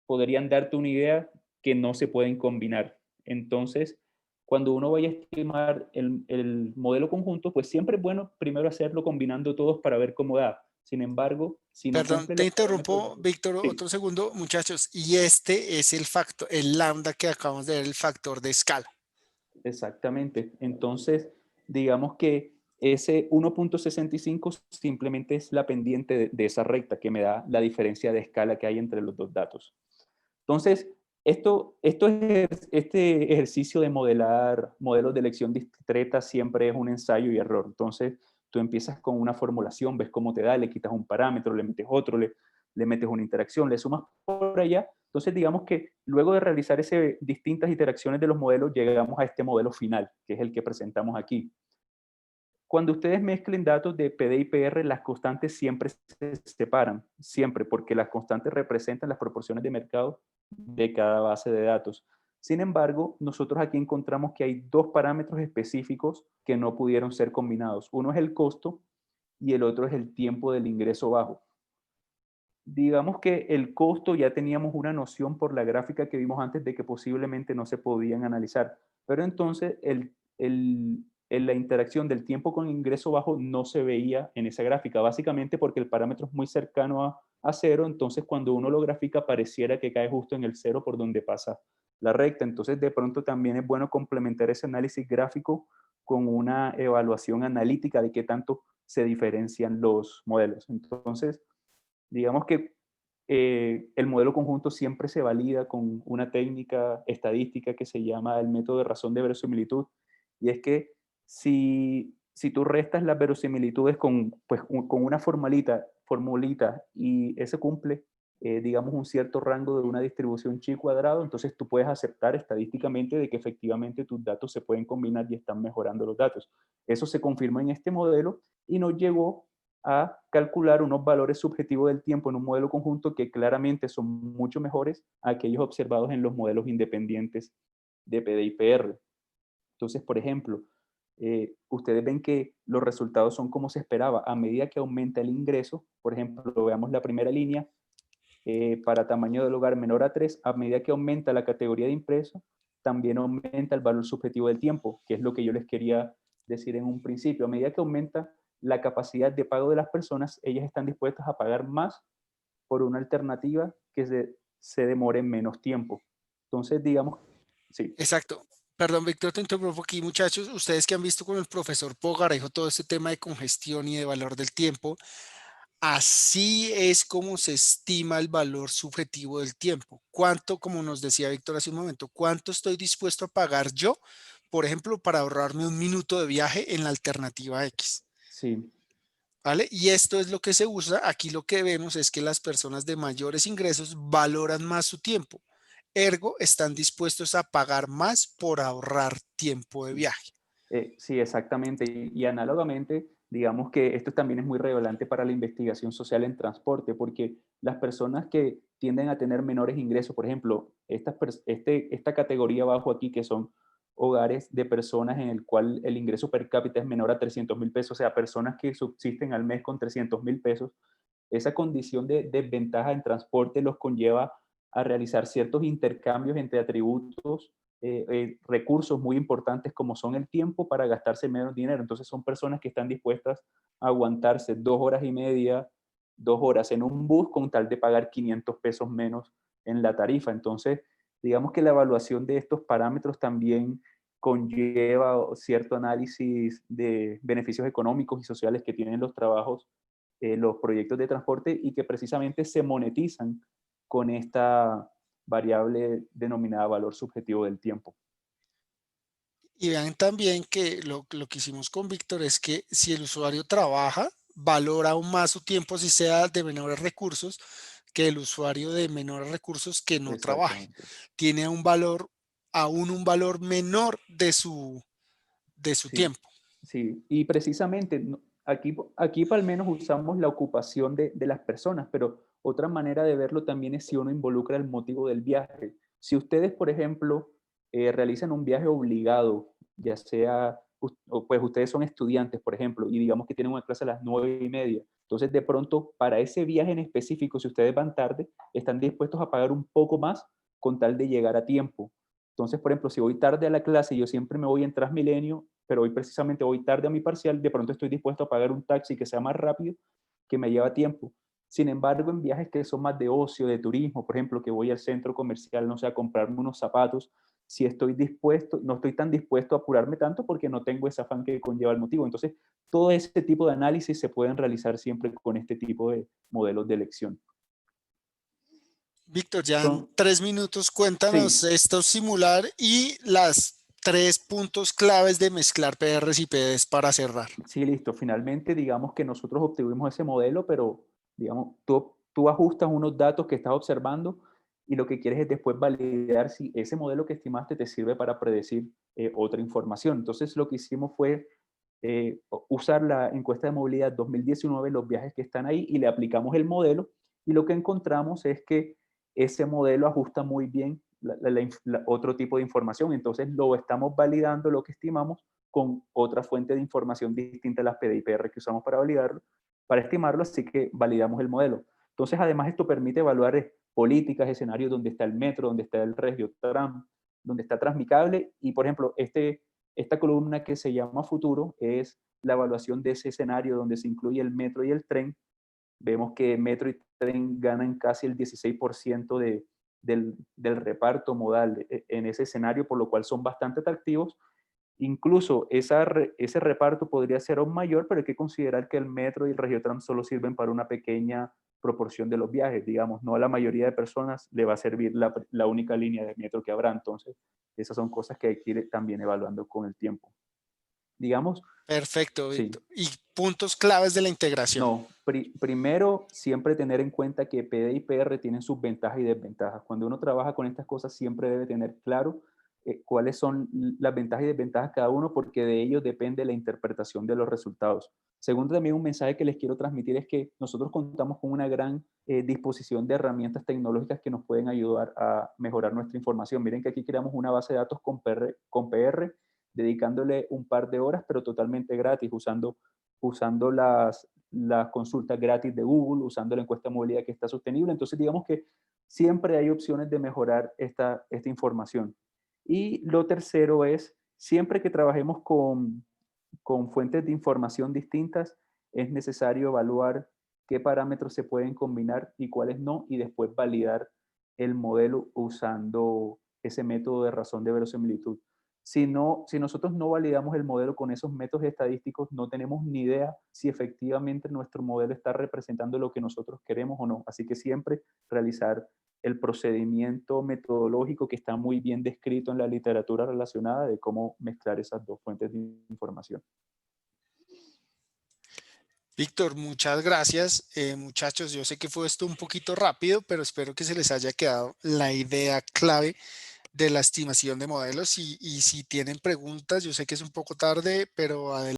podrían darte una idea que no se pueden combinar. Entonces, cuando uno vaya a estimar el modelo conjunto, pues siempre es bueno primero hacerlo combinando todos para ver cómo da. Sin embargo, si no Perdón, cumple te los interrumpo, parámetros... Víctor, Sí, otro segundo, muchachos. Y este es el factor, el lambda que acabamos de ver, el factor de escala. exactamente. Entonces, digamos que ese 1.65 simplemente es la pendiente de esa recta que me da la diferencia de escala que hay entre los dos datos. Entonces, este ejercicio de modelar modelos de elección discreta siempre es un ensayo y error. Entonces, tú empiezas con una formulación, ves cómo te da, le quitas un parámetro, le metes otro, le metes una interacción, le sumas por allá. Entonces, digamos que luego de realizar distintas interacciones de los modelos, llegamos a este modelo final, que es el que presentamos aquí. Cuando ustedes mezclen datos de PD y PR, las constantes siempre se separan, siempre, porque las constantes representan las proporciones de mercado de cada base de datos. Sin embargo, nosotros aquí encontramos que hay dos parámetros específicos que no pudieron ser combinados. Uno es el costo y el otro es el tiempo del ingreso bajo. Digamos que el costo ya teníamos una noción por la gráfica que vimos antes de que posiblemente no se podían analizar, pero entonces la interacción del tiempo con ingreso bajo no se veía en esa gráfica, básicamente porque el parámetro es muy cercano a cero, entonces cuando uno lo grafica pareciera que cae justo en el cero por donde pasa la recta, entonces de pronto también es bueno complementar ese análisis gráfico con una evaluación analítica de qué tanto se diferencian los modelos. Entonces, digamos que el modelo conjunto siempre se valida con una técnica estadística que se llama el método de razón de verosimilitud, y es que si tú restas las verosimilitudes con una formulita y ese cumple, digamos, un cierto rango de una distribución chi cuadrado, entonces tú puedes aceptar estadísticamente de que efectivamente tus datos se pueden combinar y están mejorando los datos. Eso se confirma en este modelo y nos llevó a calcular unos valores subjetivos del tiempo en un modelo conjunto que claramente son mucho mejores a aquellos observados en los modelos independientes de PD y PR. Entonces, por ejemplo, ustedes ven que los resultados son como se esperaba. A medida que aumenta el ingreso, por ejemplo, veamos la primera línea, para tamaño del hogar menor a 3, a medida que aumenta la categoría de impreso, también aumenta el valor subjetivo del tiempo, que es lo que yo les quería decir en un principio. A medida que aumenta la capacidad de pago de las personas, ellas están dispuestas a pagar más por una alternativa que se demore menos tiempo. Entonces, digamos, sí. Exacto. Perdón, Víctor, te interrumpo aquí, muchachos. Ustedes que han visto con el profesor Pogarejo todo este tema de congestión y de valor del tiempo, Así es como se estima el valor subjetivo del tiempo. ¿Cuánto, como nos decía Víctor hace un momento, cuánto estoy dispuesto a pagar yo, por ejemplo, para ahorrarme un minuto de viaje en la alternativa X? Sí, ¿Vale? Y esto es lo que se usa. Aquí lo que vemos es que las personas de mayores ingresos valoran más su tiempo. Ergo, están dispuestos a pagar más por ahorrar tiempo de viaje. sí, exactamente. Y análogamente, digamos que esto también es muy relevante para la investigación social en transporte, porque las personas que tienden a tener menores ingresos, por ejemplo, esta categoría abajo aquí, que son hogares de personas en el cual el ingreso per cápita es menor a 300.000 pesos, o sea, personas que subsisten al mes con 300.000 pesos, esa condición de desventaja en transporte los conlleva a realizar ciertos intercambios entre atributos, recursos muy importantes como son el tiempo para gastarse menos dinero. Entonces son personas que están dispuestas a aguantarse 2 horas y media, 2 horas en un bus con tal de pagar 500 pesos menos en la tarifa. Entonces, digamos que la evaluación de estos parámetros también conlleva cierto análisis de beneficios económicos y sociales que tienen los trabajos, los proyectos de transporte, y que precisamente se monetizan con esta variable denominada valor subjetivo del tiempo. Y vean también que lo que hicimos con Víctor es que si el usuario trabaja, valora aún más su tiempo si sea de menores recursos que el usuario de menores recursos que no trabaje. Exactamente. Tiene aún un valor menor de su Sí, tiempo. sí. Y precisamente aquí al menos usamos la ocupación de las personas, pero otra manera de verlo también es si uno involucra el motivo del viaje. Si ustedes, por ejemplo, realizan un viaje obligado, ya sea, pues ustedes son estudiantes, por ejemplo, y digamos que tienen una clase a las 9:30, entonces de pronto para ese viaje en específico, si ustedes van tarde, están dispuestos a pagar un poco más con tal de llegar a tiempo. Entonces, por ejemplo, si voy tarde a la clase, yo siempre me voy en Transmilenio, pero hoy precisamente voy tarde a mi parcial, de pronto estoy dispuesto a pagar un taxi que sea más rápido, que me lleva tiempo. Sin embargo, en viajes que son más de ocio, de turismo, por ejemplo, que voy al centro comercial, no sé, a comprarme unos zapatos, si estoy dispuesto, no estoy tan dispuesto a apurarme tanto porque no tengo ese afán que conlleva el motivo. Entonces, todo ese tipo de análisis se pueden realizar siempre con este tipo de modelos de elección. Víctor, ya en Son, 3 minutos sí, cuéntanos esto simular y las 3 puntos claves de mezclar PRs y PDs para cerrar. sí, listo. Finalmente, digamos que nosotros obtuvimos ese modelo, pero, digamos, tú ajustas unos datos que estás observando y lo que quieres es después validar si ese modelo que estimaste te sirve para predecir otra información. Entonces, lo que hicimos fue usar la encuesta de movilidad 2019, los viajes que están ahí, y le aplicamos el modelo, y lo que encontramos es que ese modelo ajusta muy bien otro tipo de información. Entonces, lo estamos validando, lo que estimamos, con otra fuente de información distinta a las PDI-PR que usamos para validarlo, para estimarlo, así que validamos el modelo. Entonces, además, esto permite evaluar políticas, escenarios donde está el metro, donde está el Regiotram, donde está Transmicable, y por ejemplo, esta columna que se llama Futuro es la evaluación de ese escenario donde se incluye el metro y el tren. Vemos que metro y tren ganan casi el 16% del reparto modal en ese escenario, por lo cual son bastante atractivos. Incluso ese reparto podría ser aún mayor, pero hay que considerar que el metro y el Regiotram solo sirven para una pequeña proporción de los viajes, digamos, no a la mayoría de personas le va a servir la única línea de metro que habrá. Entonces, esas son cosas que hay que ir también evaluando con el tiempo. Digamos, Perfecto, sí. Víctor. Y puntos claves de la integración. No, primero siempre tener en cuenta que PD y PR tienen sus ventajas y desventajas. Cuando uno trabaja con estas cosas siempre debe tener claro cuáles son las ventajas y desventajas cada uno, porque de ello depende la interpretación de los resultados. Segundo, también un mensaje que les quiero transmitir es que nosotros contamos con una gran disposición de herramientas tecnológicas que nos pueden ayudar a mejorar nuestra información. Miren que aquí creamos una base de datos con PR, dedicándole un par de horas, pero totalmente gratis, usando las consultas gratis de Google, usando la encuesta de movilidad que está sostenible. Entonces, digamos que siempre hay opciones de mejorar esta información. Y lo tercero es, siempre que trabajemos con fuentes de información distintas, es necesario evaluar qué parámetros se pueden combinar y cuáles no, y después validar el modelo usando ese método de razón de verosimilitud. Si nosotros no validamos el modelo con esos métodos estadísticos, no tenemos ni idea si efectivamente nuestro modelo está representando lo que nosotros queremos o no. Así que siempre realizar el procedimiento metodológico que está muy bien descrito en la literatura relacionada de cómo mezclar esas dos fuentes de información. Víctor, muchas gracias. Muchachos, yo sé que fue esto un poquito rápido, pero espero que se les haya quedado la idea clave de la estimación de modelos y si tienen preguntas, yo sé que es un poco tarde, pero adelante.